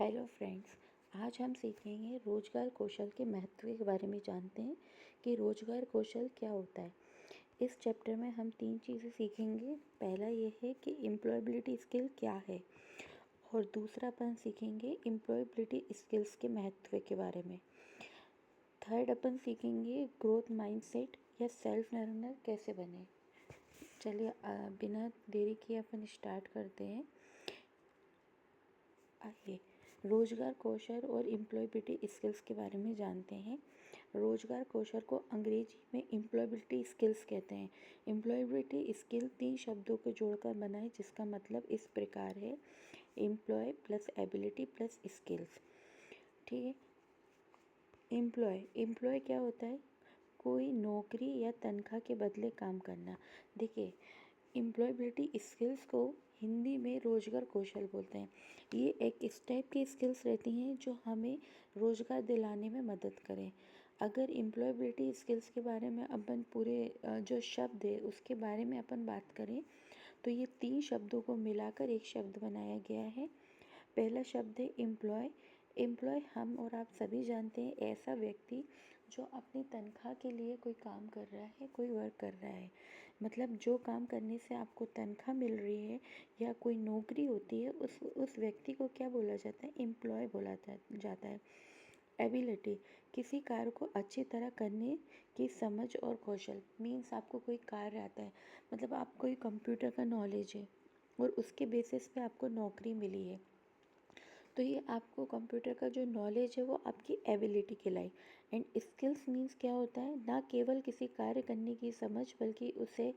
Hello friends, आज हम सीखेंगे रोजगार कौशल के महत्व के बारे में। जानते हैं कि रोजगार कौशल क्या होता है। इस चैप्टर में हम 3 चीज़ें सीखेंगे। पहला ये है कि एम्प्लॉयबिलिटी स्किल क्या है, और दूसरा अपन सीखेंगे एम्प्लॉयबिलिटी स्किल्स के महत्व के बारे में। थर्ड अपन सीखेंगे ग्रोथ माइंडसेट या सेल्फ लर्नर कैसे बने। चलिए बिना देरी किए अपन स्टार्ट करते हैं। आइए रोजगार कौशल और एम्प्लॉयबिलिटी स्किल्स के बारे में जानते हैं। रोजगार कौशल को अंग्रेजी में एम्प्लॉयबिलिटी स्किल्स कहते हैं। एम्प्लॉयबिलिटी स्किल 3 शब्दों को जोड़कर बना है, जिसका मतलब इस प्रकार है: employ plus ability plus skills. ठीक है। एम्प्लॉय क्या होता है? कोई नौकरी या तनख्वाह के बदले काम करना। देखिए, एम्प्लॉयबिलिटी स्किल्स को हिंदी में रोजगार कौशल बोलते हैं। ये एक इस टाइप की स्किल्स रहती हैं जो हमें रोजगार दिलाने में मदद करें। अगर एम्प्लॉयबिलिटी स्किल्स के बारे में अपन पूरे जो शब्द है उसके बारे में अपन बात करें तो ये 3 शब्दों को मिलाकर एक शब्द बनाया गया है। पहला शब्द है एम्प्लॉय। एम्प्लॉय हम और आप सभी जानते हैं, ऐसा व्यक्ति जो अपनी तनख्वाह के लिए कोई काम कर रहा है, कोई वर्क कर रहा है। मतलब जो काम करने से आपको तनख्वाह मिल रही है या कोई नौकरी होती है, उस व्यक्ति को क्या बोला जाता है? एम्प्लॉय बोला जाता है। एबिलिटी, किसी कार्य को अच्छी तरह करने की समझ और कौशल। मीन्स आपको कोई कार्य आता है, मतलब आपको कोई कंप्यूटर का नॉलेज है और उसके बेसिस पे आपको नौकरी मिली है, तो ये आपको कंप्यूटर का जो नॉलेज है वो आपकी एबिलिटी कहलाई। एंड स्किल्स मीन्स क्या होता है? ना केवल किसी कार्य करने की समझ, बल्कि उसे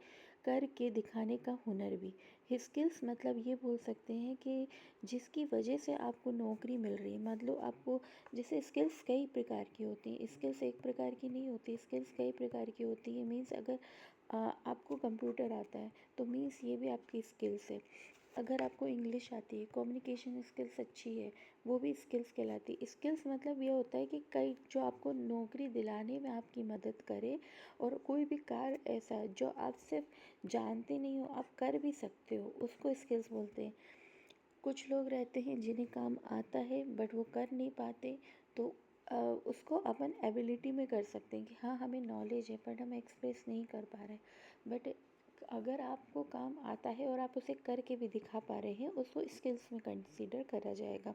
करके दिखाने का हुनर भी। स्किल्स मतलब ये बोल सकते हैं कि जिसकी वजह से आपको नौकरी मिल रही है। मतलब आपको, जैसे स्किल्स कई प्रकार की होती हैं, स्किल्स एक प्रकार की नहीं होती, स्किल्स कई प्रकार की होती है। मीन्स अगर आपको कंप्यूटर आता है तो मीन्स ये भी आपकी स्किल्स है। अगर आपको इंग्लिश आती है, कम्युनिकेशन स्किल्स अच्छी है, वो भी स्किल्स कहलाती है। स्किल्स मतलब ये होता है कि कई जो आपको नौकरी दिलाने में आपकी मदद करे, और कोई भी कार्य ऐसा है जो आप सिर्फ जानते नहीं हो, आप कर भी सकते हो, उसको स्किल्स बोलते हैं। कुछ लोग रहते हैं जिन्हें काम आता है बट वो कर नहीं पाते, तो उसको अपन एबिलिटी में कर सकते हैं कि हाँ, हमें नॉलेज है बट हम एक्सप्रेस नहीं कर पा रहे। बट अगर आपको काम आता है और आप उसे करके भी दिखा पा रहे हैं, उसको स्किल्स में कंसीडर करा जाएगा।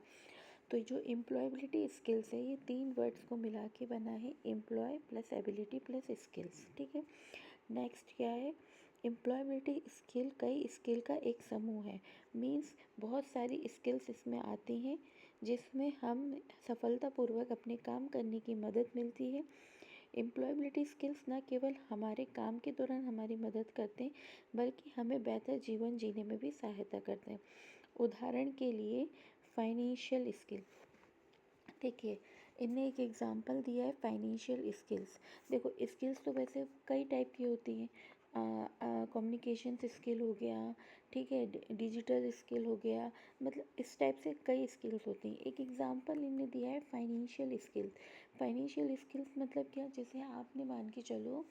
तो जो एम्प्लॉयबिलिटी स्किल्स है, ये 3 वर्ड्स को मिला के बना है, employ plus ability plus skills. ठीक है। नेक्स्ट क्या है? एम्प्लॉयबिलिटी स्किल कई स्किल का एक समूह है। मीन्स बहुत सारी स्किल्स इसमें आती हैं जिसमें हम सफलतापूर्वक अपने काम करने की मदद मिलती है। एम्प्लॉयबिलिटी स्किल्स न केवल हमारे काम के दौरान हमारी मदद करते हैं, बल्कि हमें बेहतर जीवन जीने में भी सहायता करते हैं। उदाहरण के लिए फाइनेंशियल स्किल। देखिए, इनने एक एग्जांपल दिया है फाइनेंशियल स्किल्स। देखो, स्किल्स तो वैसे कई टाइप की होती हैं। कम्युनिकेशन स्किल हो गया, ठीक है, डिजिटल स्किल हो गया, मतलब इस टाइप से कई स्किल्स होती हैं। एक एग्जांपल इनने दिया है फाइनेंशियल स्किल्स। फाइनेंशियल स्किल्स मतलब क्या? जैसे आपने मान के चलो,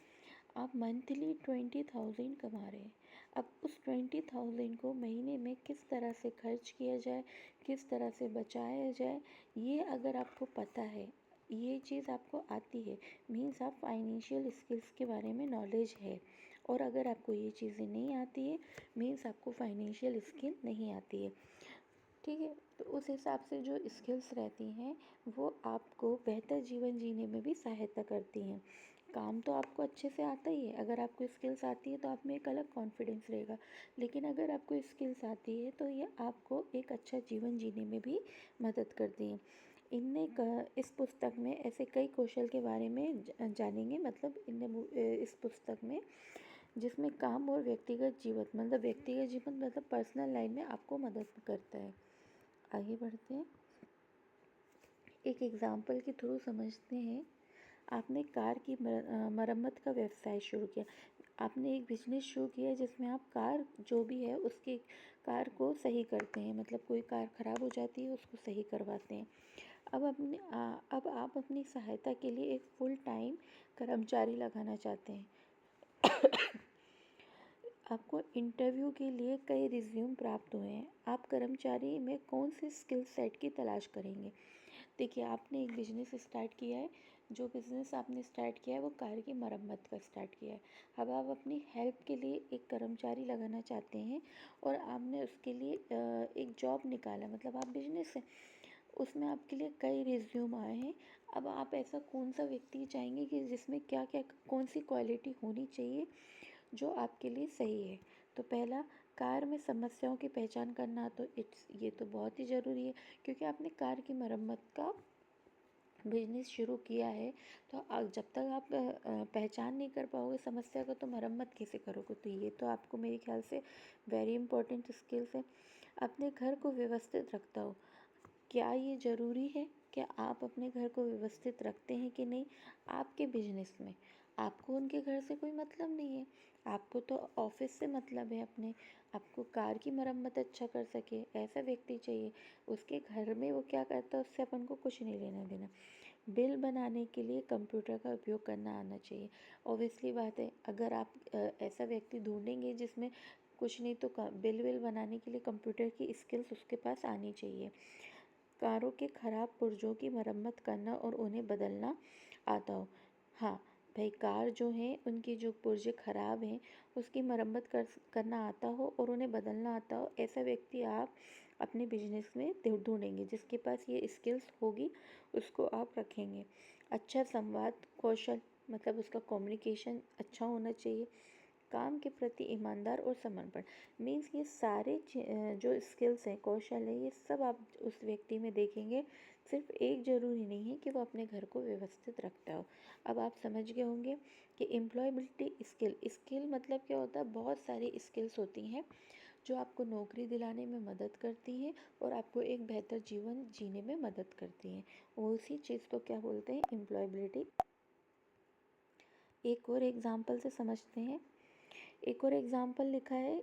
आप मंथली 20,000 कमा रहे हैं। अब उस 20,000 को महीने में किस तरह से खर्च किया जाए, किस तरह से बचाया जाए, ये अगर आपको पता है, ये चीज़ आपको आती है, मीन्स आप फाइनेंशियल स्किल्स के बारे में नॉलेज है। और अगर आपको ये चीज़ें नहीं आती है, मीन्स आपको फाइनेंशियल स्किल नहीं आती है। ठीक है। तो उस हिसाब से जो स्किल्स रहती हैं वो आपको बेहतर जीवन जीने में भी सहायता करती हैं। काम तो आपको अच्छे से आता ही है, अगर आपको स्किल्स आती है तो आप में एक अलग कॉन्फिडेंस रहेगा। लेकिन अगर आपको स्किल्स आती है तो ये आपको एक अच्छा जीवन जीने में भी मदद करती हैं। इस पुस्तक में ऐसे कई कौशल के बारे में जानेंगे। मतलब इस पुस्तक में, जिसमें काम और व्यक्तिगत जीवन, मतलब पर्सनल लाइफ में आपको मदद करता है। आगे बढ़ते हैं, एक एग्जाम्पल के थ्रू समझते हैं। आपने कार की मरम्मत का व्यवसाय शुरू किया। आपने एक बिजनेस शुरू किया जिसमें आप कार जो भी है उसकी कार को सही करते हैं। मतलब कोई कार ख़राब हो जाती है, उसको सही करवाते हैं। अब आप अपनी सहायता के लिए एक फुल टाइम कर्मचारी लगाना चाहते हैं। आपको इंटरव्यू के लिए कई रिज्यूम प्राप्त हुए हैं। आप कर्मचारी में कौन से स्किल सेट की तलाश करेंगे? देखिए, आपने एक बिजनेस स्टार्ट किया है। जो बिज़नेस आपने स्टार्ट किया है वो कार की मरम्मत का स्टार्ट किया है। अब आप अपनी हेल्प के लिए एक कर्मचारी लगाना चाहते हैं और आपने उसके लिए एक जॉब निकाला, मतलब आप बिजनेस है, उसमें आपके लिए कई रिज्यूम आए हैं। अब आप ऐसा कौन सा व्यक्ति चाहेंगे कि जिसमें क्या क्या कौन सी क्वालिटी होनी चाहिए जो आपके लिए सही है? तो पहला, कार में समस्याओं की पहचान करना, तो ये तो बहुत ही ज़रूरी है, क्योंकि आपने कार की मरम्मत का बिजनेस शुरू किया है। तो जब तक आप पहचान नहीं कर पाओगे समस्या को, तो मरम्मत कैसे करोगे? तो ये तो आपको मेरे ख्याल से वेरी इंपॉर्टेंट स्किल्स है। अपने घर को व्यवस्थित रखता हो, क्या ये ज़रूरी है कि आप अपने घर को व्यवस्थित रखते हैं कि नहीं? आपके बिजनेस में आपको उनके घर से कोई मतलब नहीं है, आपको तो ऑफिस से मतलब है अपने। आपको कार की मरम्मत अच्छा कर सके ऐसा व्यक्ति चाहिए। उसके घर में वो क्या करता है उससे अपन को कुछ नहीं लेना देना। बिल बनाने के लिए कंप्यूटर का उपयोग करना आना चाहिए। ऑब्वियसली बात है, अगर आप ऐसा व्यक्ति ढूंढेंगे जिसमें कुछ नहीं, तो बिल विल बनाने के लिए कंप्यूटर की स्किल्स उसके पास आनी चाहिए। कारों के खराब पुर्जों की मरम्मत करना और उन्हें बदलना आता हो। हाँ भाई, कार जो है उनकी जो पुर्जे ख़राब हैं उसकी मरम्मत करना आता हो और उन्हें बदलना आता हो, ऐसा व्यक्ति आप अपने बिजनेस में ढूंढेंगे। जिसके पास ये स्किल्स होगी उसको आप रखेंगे। अच्छा संवाद कौशल, मतलब उसका कम्युनिकेशन अच्छा होना चाहिए। काम के प्रति ईमानदार और समर्पण, मीन्स ये सारे जो स्किल्स हैं, कौशल है, ये सब आप उस व्यक्ति में देखेंगे। सिर्फ एक ज़रूरी नहीं है कि वो अपने घर को व्यवस्थित रखता हो। अब आप समझ गए होंगे कि एम्प्लॉयबिलिटी स्किल, स्किल मतलब क्या होता है? बहुत सारी स्किल्स होती हैं जो आपको नौकरी दिलाने में मदद करती हैं और आपको एक बेहतर जीवन जीने में मदद करती हैं। उसी चीज़ को क्या बोलते हैं? एम्प्लॉयबिलिटी। एक और एग्जाम्पल से समझते हैं। एक और एग्जाम्पल लिखा है,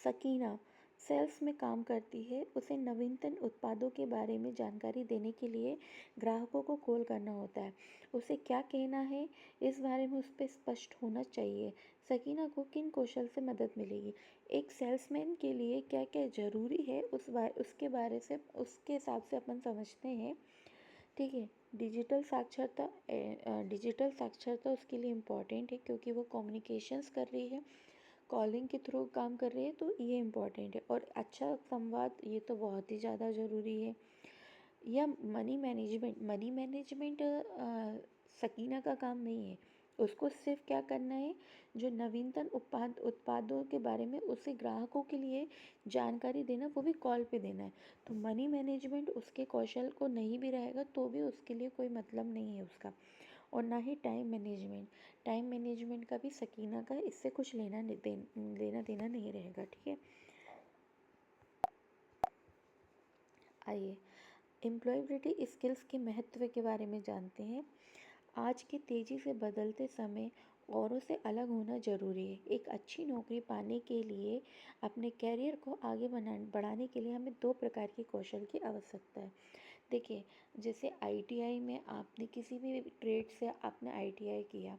सकीना सेल्स में काम करती है। उसे नवीनतम उत्पादों के बारे में जानकारी देने के लिए ग्राहकों को कॉल करना होता है। उसे क्या कहना है इस बारे में उस पर स्पष्ट होना चाहिए। सकीना को किन कौशल से मदद मिलेगी? एक सेल्समैन के लिए क्या क्या ज़रूरी है उसके बारे से उसके हिसाब से अपन समझते हैं। ठीक है। डिजिटल साक्षरता उसके लिए इम्पॉर्टेंट है, क्योंकि वो कम्युनिकेशंस कर रही है, कॉलिंग के थ्रू काम कर रही है, तो ये इम्पॉर्टेंट है। और अच्छा संवाद, ये तो बहुत ही ज़्यादा ज़रूरी है। या मनी मैनेजमेंट सकीना का काम नहीं है। उसको सिर्फ क्या करना है, जो नवीनतम उत्पादों के बारे में उसे ग्राहकों के लिए जानकारी देना, वो भी कॉल पे देना है। तो मनी मैनेजमेंट उसके कौशल को नहीं भी रहेगा तो भी उसके लिए कोई मतलब नहीं है उसका। और ना ही टाइम मैनेजमेंट का भी सकीना का इससे कुछ लेना देना नहीं रहेगा। ठीक है। आइए एम्प्लॉयबिलिटी स्किल्स के महत्व के बारे में जानते हैं। आज के तेज़ी से बदलते समय औरों से अलग होना ज़रूरी है। एक अच्छी नौकरी पाने के लिए अपने कैरियर को आगे बढ़ाने के लिए हमें दो प्रकार के कौशल की आवश्यकता है। देखिए, जैसे आईटीआई में आपने किसी भी ट्रेड से आपने आईटीआई किया,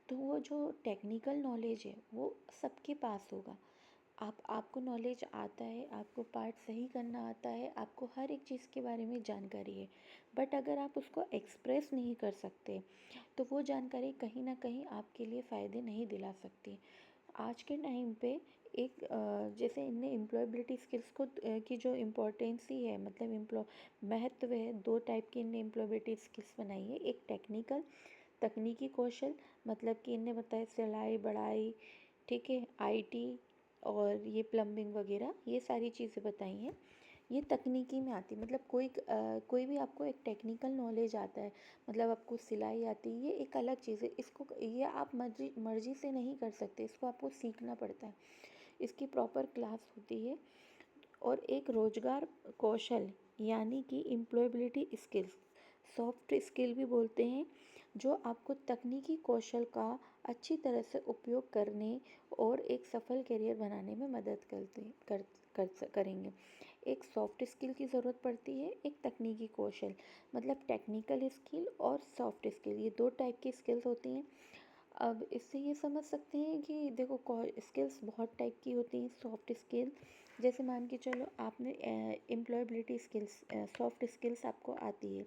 तो वो जो टेक्निकल नॉलेज है वो सबके पास होगा। आपको नॉलेज आता है, आपको पार्ट सही करना आता है, आपको हर एक चीज़ के बारे में जानकारी है। बट अगर आप उसको एक्सप्रेस नहीं कर सकते तो वो जानकारी कहीं ना कहीं आपके लिए फ़ायदे नहीं दिला सकती। आज के टाइम पे एक जैसे इनने एम्प्लॉयबिलिटी स्किल्स को की जो इम्पोर्टेंस ही है, मतलब महत्व है, दो टाइप की इनने एम्प्लॉयबिलिटी स्किल्स बनाई है। एक तकनीकी कौशल, मतलब कि इनने बताया सिलाई बढ़ाई, ठीक है, आईटी और ये प्लम्बिंग वगैरह, ये सारी चीज़ें बताई हैं। ये तकनीकी में आती, मतलब कोई भी आपको एक टेक्निकल नॉलेज आता है, मतलब आपको सिलाई आती है, ये एक अलग चीज़ है। इसको ये आप मर्जी से नहीं कर सकते, इसको आपको सीखना पड़ता है, इसकी प्रॉपर क्लास होती है। और एक रोजगार कौशल यानी कि एम्प्लॉयबिलिटी स्किल्स, सॉफ्ट स्किल भी बोलते हैं, जो आपको तकनीकी कौशल का अच्छी तरह से उपयोग करने और एक सफल करियर बनाने में मदद करेंगे। एक सॉफ्ट स्किल की ज़रूरत पड़ती है, एक तकनीकी कौशल, मतलब टेक्निकल स्किल और सॉफ्ट स्किल, ये दो टाइप की स्किल्स होती हैं। अब इससे ये समझ सकते हैं कि देखो स्किल्स बहुत टाइप की होती हैं। सॉफ्ट स्किल, जैसे मान के चलो आपने एम्प्लॉयबिलिटी स्किल्स, सॉफ्ट स्किल्स आपको आती है,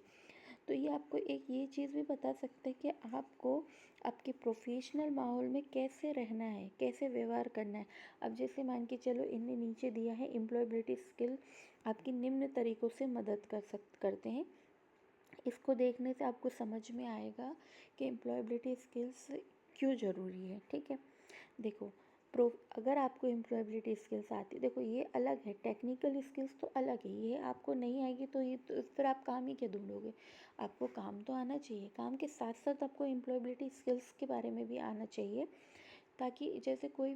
तो ये आपको एक ये चीज़ भी बता सकता है कि आपको आपके प्रोफेशनल माहौल में कैसे रहना है, कैसे व्यवहार करना है। अब जैसे मान के चलो इनने नीचे दिया है एम्प्लॉयबिलिटी स्किल आपकी निम्न तरीक़ों से मदद करते हैं। इसको देखने से आपको समझ में आएगा कि एम्प्लॉयबिलिटी स्किल्स क्यों ज़रूरी है। ठीक है, देखो अगर आपको एम्प्लॉयबिलिटी स्किल्स आती है, देखो ये अलग है, टेक्निकल स्किल्स तो अलग है, ये आपको नहीं आएगी तो ये तो फिर आप काम ही क्या ढूंढोगे। आपको काम तो आना चाहिए, काम के साथ साथ आपको एम्प्लॉयबिलिटी स्किल्स के बारे में भी आना चाहिए, ताकि जैसे कोई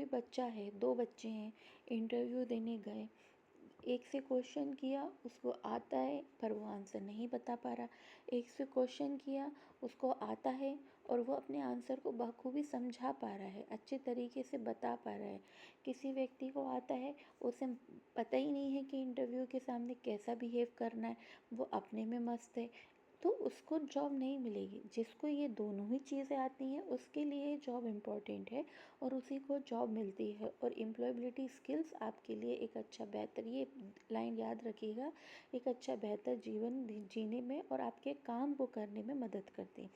बच्चा है, दो बच्चे हैं, इंटरव्यू देने गए, एक से क्वेश्चन किया उसको आता है पर वो आंसर नहीं बता पा रहा, एक से क्वेश्चन किया उसको आता है और वो अपने आंसर को बखूबी समझा पा रहा है, अच्छे तरीके से बता पा रहा है। किसी व्यक्ति को आता है, उसे पता ही नहीं है कि इंटरव्यू के सामने कैसा बिहेव करना है, वो अपने में मस्त है, तो उसको जॉब नहीं मिलेगी। जिसको ये दोनों ही चीज़ें आती हैं उसके लिए जॉब इम्पॉर्टेंट है और उसी को जॉब मिलती है। और एम्प्लॉयबिलिटी स्किल्स आपके लिए एक अच्छा बेहतर, ये लाइन याद रखिएगा, एक अच्छा बेहतर जीवन जीने में और आपके काम को करने में मदद करती है।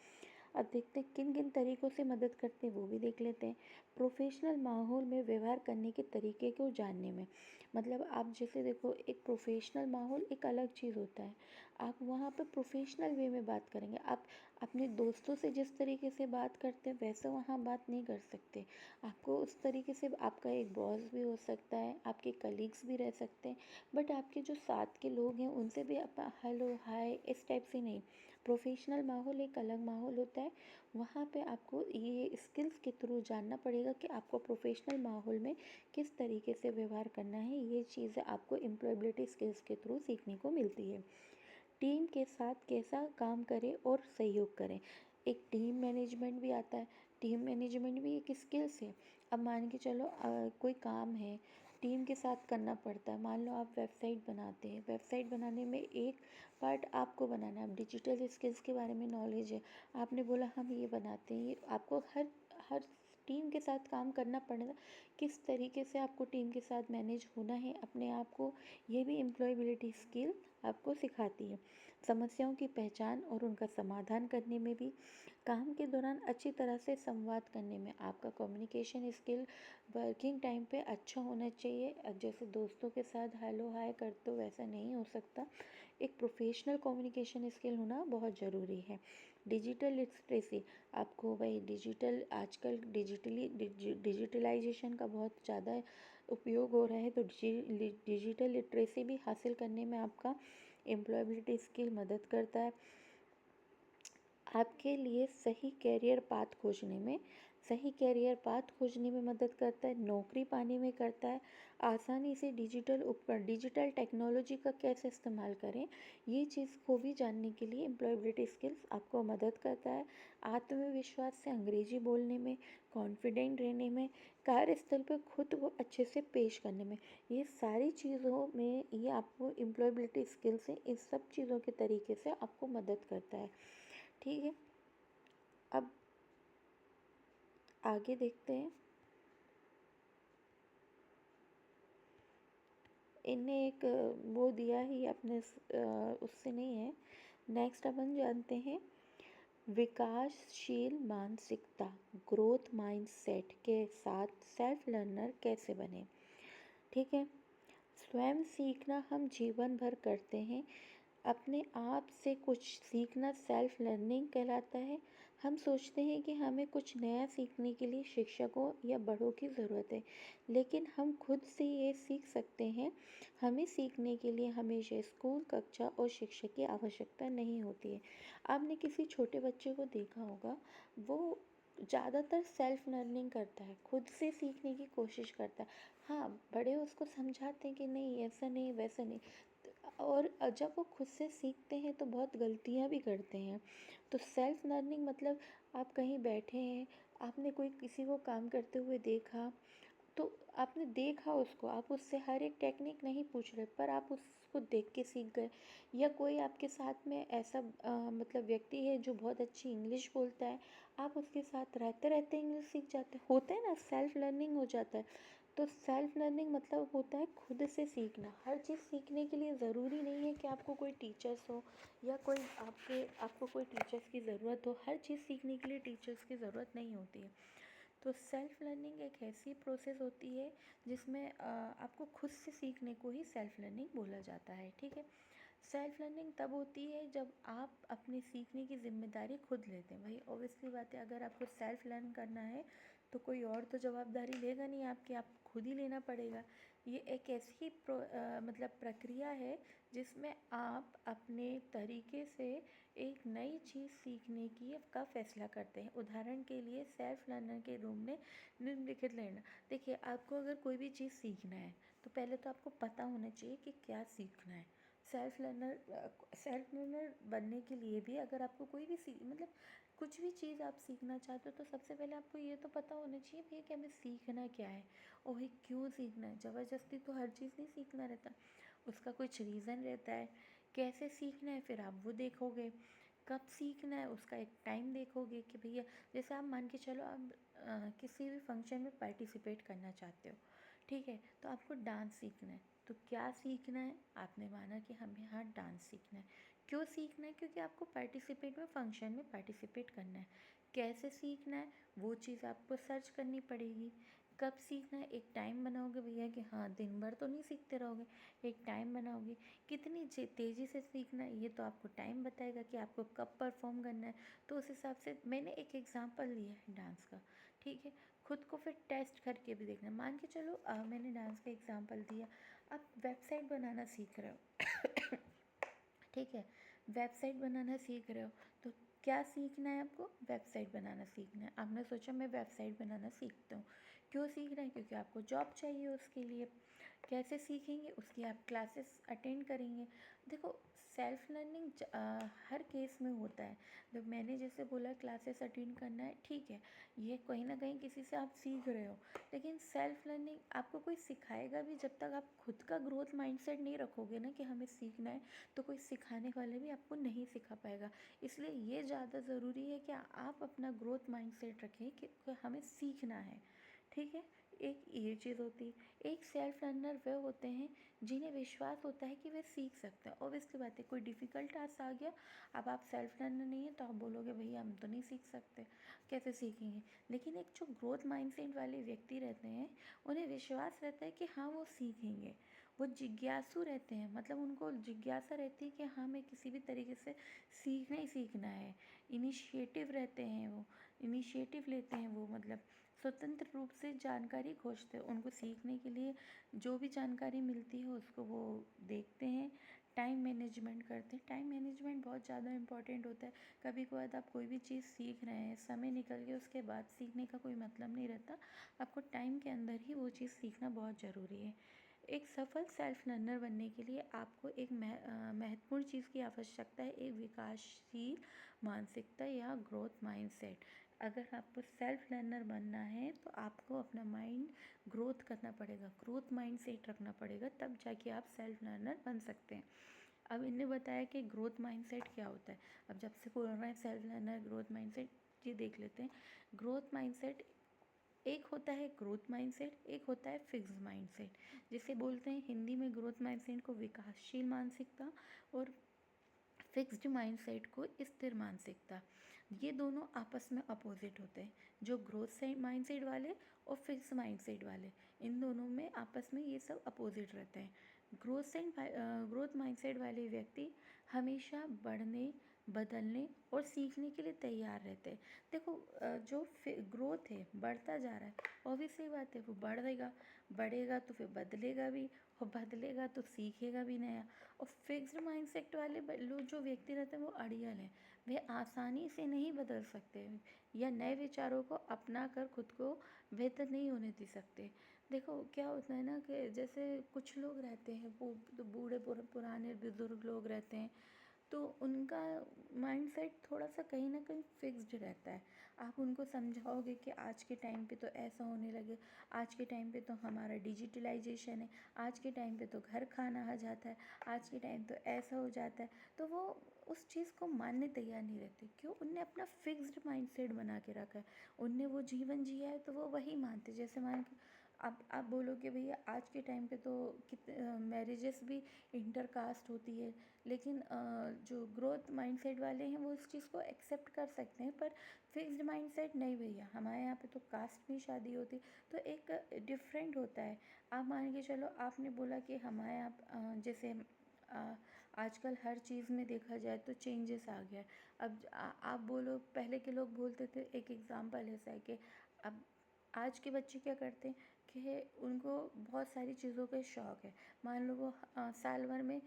अब देखते हैं किन किन तरीक़ों से मदद करते हैं, वो भी देख लेते हैं। प्रोफेशनल माहौल में व्यवहार करने के तरीके को जानने में, मतलब आप जैसे देखो एक प्रोफेशनल माहौल एक अलग चीज़ होता है, आप वहाँ पे प्रोफेशनल वे में बात करेंगे। आप अपने दोस्तों से जिस तरीके से बात करते हैं वैसे वहाँ बात नहीं कर सकते, आपको उस तरीके से, आपका एक बॉस भी हो सकता है, आपके कलीग्स भी रह सकते हैं, बट आपके जो साथ के लोग हैं उनसे भी आप हेलो हाय इस टाइप से नहीं। प्रोफेशनल माहौल एक अलग माहौल होता है, वहाँ पे आपको ये स्किल्स के थ्रू जानना पड़ेगा कि आपको प्रोफेशनल माहौल में किस तरीके से व्यवहार करना है। ये चीज़ें आपको एम्प्लॉयबिलिटी स्किल्स के थ्रू सीखने को मिलती है। टीम के साथ कैसा काम करें और सहयोग करें, एक टीम मैनेजमेंट भी आता है। टीम मैनेजमेंट भी एक स्किल्स है। अब मान के चलो कोई काम है टीम के साथ करना पड़ता है, मान लो आप वेबसाइट बनाते हैं, वेबसाइट बनाने में एक पार्ट आपको बनाना है, अब डिजिटल स्किल्स के बारे में नॉलेज है, आपने बोला हम ये बनाते हैं, ये आपको हर हर टीम के साथ काम करना पड़ेगा, किस तरीके से आपको टीम के साथ मैनेज होना है अपने आप को, ये भी एम्प्लॉयबिलिटी स्किल आपको सिखाती है। समस्याओं की पहचान और उनका समाधान करने में भी, काम के दौरान अच्छी तरह से संवाद करने में, आपका कम्युनिकेशन स्किल वर्किंग टाइम पे अच्छा होना चाहिए। जैसे दोस्तों के साथ हेलो हाय करते हो वैसा नहीं हो सकता, एक प्रोफेशनल कम्युनिकेशन स्किल होना बहुत ज़रूरी है। डिजिटल लिटरेसी, आपको भाई डिजिटल आजकल डिजिटलाइजेशन का बहुत ज़्यादा उपयोग हो रहा है, तो डिजिटल लिटरेसी भी हासिल करने में आपका एम्प्लॉयबिलिटी स्किल मदद करता है। आपके लिए सही कैरियर पाथ खोजने में मदद करता है, नौकरी पाने में करता है, आसानी से डिजिटल टेक्नोलॉजी का कैसे इस्तेमाल करें, ये चीज़ को भी जानने के लिए एम्प्लॉयबिलिटी स्किल्स आपको मदद करता है। आत्मविश्वास से अंग्रेजी बोलने में, कॉन्फिडेंट रहने में, कार्यस्थल पर खुद को अच्छे से पेश करने में, ये सारी चीज़ों में ये आपको एम्प्लॉयबिलिटी स्किल्स हैं, इस सब चीज़ों के तरीके से आपको मदद करता है। ठीक है, अब आगे देखते हैं। इनने एक वो दिया ही अपने उससे नहीं है। नेक्स्ट अपन जानते हैं विकासशील मानसिकता, ग्रोथ माइंडसेट के साथ सेल्फ लर्नर कैसे बने। ठीक है, स्वयं सीखना हम जीवन भर करते हैं, अपने आप से कुछ सीखना सेल्फ लर्निंग कहलाता है। हम सोचते हैं कि हमें कुछ नया सीखने के लिए शिक्षकों या बड़ों की ज़रूरत है, लेकिन हम खुद से ये सीख सकते हैं। हमें सीखने के लिए हमेशा स्कूल, कक्षा और शिक्षक की आवश्यकता नहीं होती है। आपने किसी छोटे बच्चे को देखा होगा, वो ज़्यादातर सेल्फ लर्निंग करता है, खुद से सीखने की कोशिश करता है। हाँ, बड़े उसको समझाते हैं कि नहीं ऐसा नहीं वैसा नहीं, और जब वो खुद से सीखते हैं तो बहुत गलतियाँ भी करते हैं। तो सेल्फ लर्निंग मतलब आप कहीं बैठे हैं, आपने कोई किसी को काम करते हुए देखा, तो आपने देखा उसको, आप उससे हर एक टेक्निक नहीं पूछ रहे, पर आप को देख के सीख गए, या कोई आपके साथ में ऐसा मतलब व्यक्ति है जो बहुत अच्छी इंग्लिश बोलता है, आप उसके साथ रहते रहते इंग्लिश सीख जाते हैं। होता है ना, सेल्फ लर्निंग हो जाता है। तो सेल्फ लर्निंग मतलब होता है खुद से सीखना। हर चीज़ सीखने के लिए ज़रूरी नहीं है कि आपको कोई टीचर्स हो या कोई आपको कोई टीचर्स की ज़रूरत हो। हर चीज़ सीखने के लिए टीचर्स की ज़रूरत नहीं होती है। तो सेल्फ लर्निंग एक ऐसी प्रोसेस होती है जिसमें आपको खुद से सीखने को ही सेल्फ लर्निंग बोला जाता है। ठीक है। सेल्फ लर्निंग तब होती है जब आप अपने सीखने की जिम्मेदारी खुद लेते हैं। भाई ऑब्वियसली बात है, अगर आपको सेल्फ लर्न करना है तो कोई और तो जवाबदारी लेगा नहीं आपकी, आप खुद ही लेना पड़ेगा। ये एक ऐसी मतलब प्रक्रिया है जिसमें आप अपने तरीके से एक नई चीज़ सीखने की का फैसला करते हैं। उदाहरण के लिए सेल्फ लर्नर के रूप में निम्नलिखित लेना। देखिए, आपको अगर कोई भी चीज़ सीखना है तो पहले तो आपको पता होना चाहिए कि क्या सीखना है। सेल्फ लर्नर बनने के लिए भी अगर आपको कोई भी मतलब कुछ भी चीज़ आप सीखना चाहते हो तो सबसे पहले आपको ये तो पता होना चाहिए भैया कि हमें सीखना क्या है और भाई क्यों सीखना है। ज़बरदस्ती तो हर चीज़ नहीं सीखना रहता, उसका कुछ रीज़न रहता है। कैसे सीखना है फिर आप वो देखोगे, कब सीखना है उसका एक टाइम देखोगे कि भैया जैसे आप मान के चलो आप किसी भी फंक्शन में पार्टिसिपेट करना चाहते हो, ठीक है, तो आपको डांस सीखना है। तो क्या सीखना है, आपने माना कि हमें यहाँ डांस सीखना है। क्यों सीखना है, क्योंकि आपको पार्टिसिपेट में फंक्शन में पार्टिसिपेट करना है। कैसे सीखना है वो चीज़ आपको सर्च करनी पड़ेगी। कब सीखना है, एक टाइम बनाओगे भैया कि हाँ दिन भर तो नहीं सीखते रहोगे, एक टाइम बनाओगे। कितनी तेज़ी से सीखना है ये तो आपको टाइम बताएगा कि आपको कब परफॉर्म करना है। तो उस हिसाब से मैंने एक एग्जांपल लिया है डांस का, ठीक है। खुद को फिर टेस्ट करके भी देखना। मान के चलो मैंने डांस का एग्जांपल दिया, आप वेबसाइट बनाना सीख रहे हो ठीक है, वेबसाइट बनाना सीख रहे हो तो क्या सीखना है आपको, वेबसाइट बनाना सीखना है। आपने सोचा मैं वेबसाइट बनाना सीखता हूँ, क्यों सीख रहे हैं, क्योंकि आपको जॉब चाहिए उसके लिए। कैसे सीखेंगे, उसकी आप क्लासेस अटेंड करेंगे। देखो, सेल्फ लर्निंग हर केस में होता है। जब मैंने जैसे बोला क्लासेस अटेंड करना है, ठीक है, ये कहीं ना कहीं किसी से आप सीख रहे हो, लेकिन सेल्फ लर्निंग आपको कोई सिखाएगा भी जब तक आप खुद का ग्रोथ माइंडसेट नहीं रखोगे ना कि हमें सीखना है, तो कोई सिखाने वाले भी आपको नहीं सिखा पाएगा। इसलिए ये ज़्यादा ज़रूरी है कि आप अपना ग्रोथ माइंडसेट रखें कि हमें सीखना है। ठीक है, एक ये चीज़ होती है। एक सेल्फ लर्नर वे होते हैं जिन्हें विश्वास होता है कि वे सीख सकते हैं। ऑब्वियसली बात है, कोई डिफ़िकल्ट टास्क आ गया, अब आप सेल्फ लर्नर नहीं है तो आप बोलोगे भैया हम तो नहीं सीख सकते, कैसे सीखेंगे। लेकिन एक जो ग्रोथ माइंडसेट वाले व्यक्ति रहते हैं उन्हें विश्वास रहता है कि हाँ वो सीखेंगे। वो जिज्ञासु रहते हैं, मतलब उनको जिज्ञासा रहती है कि हाँ हमें किसी भी तरीके से सीखना ही सीखना है। इनिशिएटिव रहते हैं वो, इनिशिएटिव लेते हैं वो, मतलब स्वतंत्र रूप से जानकारी खोजते हैं। उनको सीखने के लिए जो भी जानकारी मिलती है उसको वो देखते हैं, टाइम मैनेजमेंट करते हैं। टाइम मैनेजमेंट बहुत ज़्यादा इम्पॉर्टेंट होता है। कभी कभार आप कोई भी चीज़ सीख रहे हैं, समय निकल गया, उसके बाद सीखने का कोई मतलब नहीं रहता। आपको टाइम के अंदर ही वो चीज़ सीखना बहुत ज़रूरी है। एक सफल सेल्फ लर्नर बनने के लिए आपको एक महत्वपूर्ण चीज़ की आवश्यकता है, एक विकासशील मानसिकता या ग्रोथ माइंडसेट। अगर आपको सेल्फ लर्नर बनना है तो आपको अपना माइंड ग्रोथ करना पड़ेगा, ग्रोथ माइंडसेट रखना पड़ेगा, तब जाके आप सेल्फ लर्नर बन सकते हैं। अब इन्हें बताया कि ग्रोथ माइंडसेट क्या होता है। अब जब से बोल रहे हैं सेल्फ लर्नर ग्रोथ माइंडसेट, ये देख लेते हैं। ग्रोथ माइंडसेट एक होता है ग्रोथ माइंडसेट, एक होता है फिक्स्ड माइंडसेट। जिसे बोलते हैं हिंदी में ग्रोथ माइंडसेट को विकासशील मानसिकता और फिक्स्ड माइंडसेट को स्थिर मानसिकता। ये दोनों आपस में अपोजिट होते हैं। जो ग्रोथ माइंडसेट वाले और फिक्स्ड माइंडसेट वाले, इन दोनों में आपस में ये सब अपोजिट रहते हैं। ग्रोथ माइंडसेट वाले व्यक्ति हमेशा बढ़ने, बदलने और सीखने के लिए तैयार रहते हैं। देखो, जो ग्रोथ है, बढ़ता जा रहा है, ऑब्वियसली बात है वो बढ़ेगा, बढ़ेगा तो फिर बदलेगा भी, और बदलेगा तो सीखेगा भी नया। और फिक्स्ड माइंडसेट वाले लोग जो व्यक्ति रहते हैं वो अड़ियल हैं, वे आसानी से नहीं बदल सकते या नए विचारों को अपना कर खुद को बेहतर नहीं होने दे सकते। देखो क्या होता है ना कि जैसे कुछ लोग रहते हैं, वो तो बूढ़े पुराने बुजुर्ग लोग रहते हैं, तो उनका माइंडसेट थोड़ा सा कहीं ना कहीं फिक्स्ड रहता है। आप उनको समझाओगे कि आज के टाइम पे तो ऐसा होने लगे, आज के टाइम पे तो हमारा डिजिटलाइजेशन है, आज के टाइम पे तो घर खाना आ जाता है, आज के टाइम तो ऐसा हो जाता है, तो वो उस चीज़ को मानने तैयार नहीं रहते। क्यों? उनने अपना फिक्स्ड माइंडसेट बना के रखा है, उनने वो जीवन जिया है तो वो वही मानते। जैसे मान के आप बोलोगे भैया आज के टाइम पे तो कितने मैरिजेस भी इंटर कास्ट होती है, लेकिन जो ग्रोथ माइंडसेट वाले हैं वो इस चीज़ को एक्सेप्ट कर सकते हैं, पर फिक्स्ड माइंडसेट नहीं भैया, हमारे यहाँ पे तो कास्ट में शादी होती, तो एक डिफरेंट होता है। आप मान के चलो, आपने बोला कि हमारे यहाँ जैसे आजकल हर चीज़ में देखा जाए तो चेंजेस आ गया है। अब आप बोलो, पहले के लोग बोलते थे, एक एग्ज़ाम्पल ऐसा है कि अब आज के बच्चे क्या करते हैं कि उनको बहुत सारी चीज़ों का शौक़ है। मान लो वो साल भर में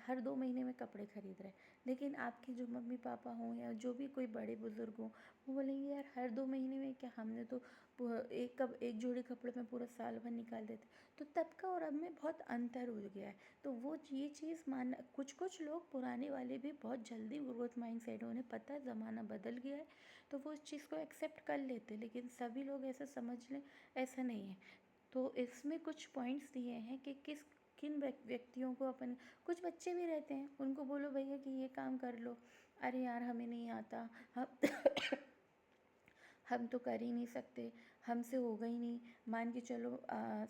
हर 2 महीने में कपड़े खरीद रहे हैं, लेकिन आपके जो मम्मी पापा हों या जो भी कोई बड़े बुज़ुर्ग हों, वो बोलेंगे यार हर 2 महीने में क्या, हमने तो एक जोड़ी कपड़े में पूरा साल भर निकाल देते। तो तब का और अब में बहुत अंतर हो गया है। तो वो ये चीज़ मान, कुछ लोग पुराने वाले भी बहुत जल्दी ग्रोथ माइंडसेट, उन्हें पता है ज़माना बदल गया है, तो वो इस चीज़ को एक्सेप्ट कर लेते, लेकिन सभी लोग ऐसा समझ लें ऐसा नहीं है। तो इसमें कुछ पॉइंट्स दिए हैं कि किन व्यक्तियों को अपन, कुछ बच्चे भी रहते हैं, उनको बोलो भैया कि ये काम कर लो, अरे यार हमें नहीं आता, हम हम तो कर ही नहीं सकते, हमसे होगा ही नहीं। मान के चलो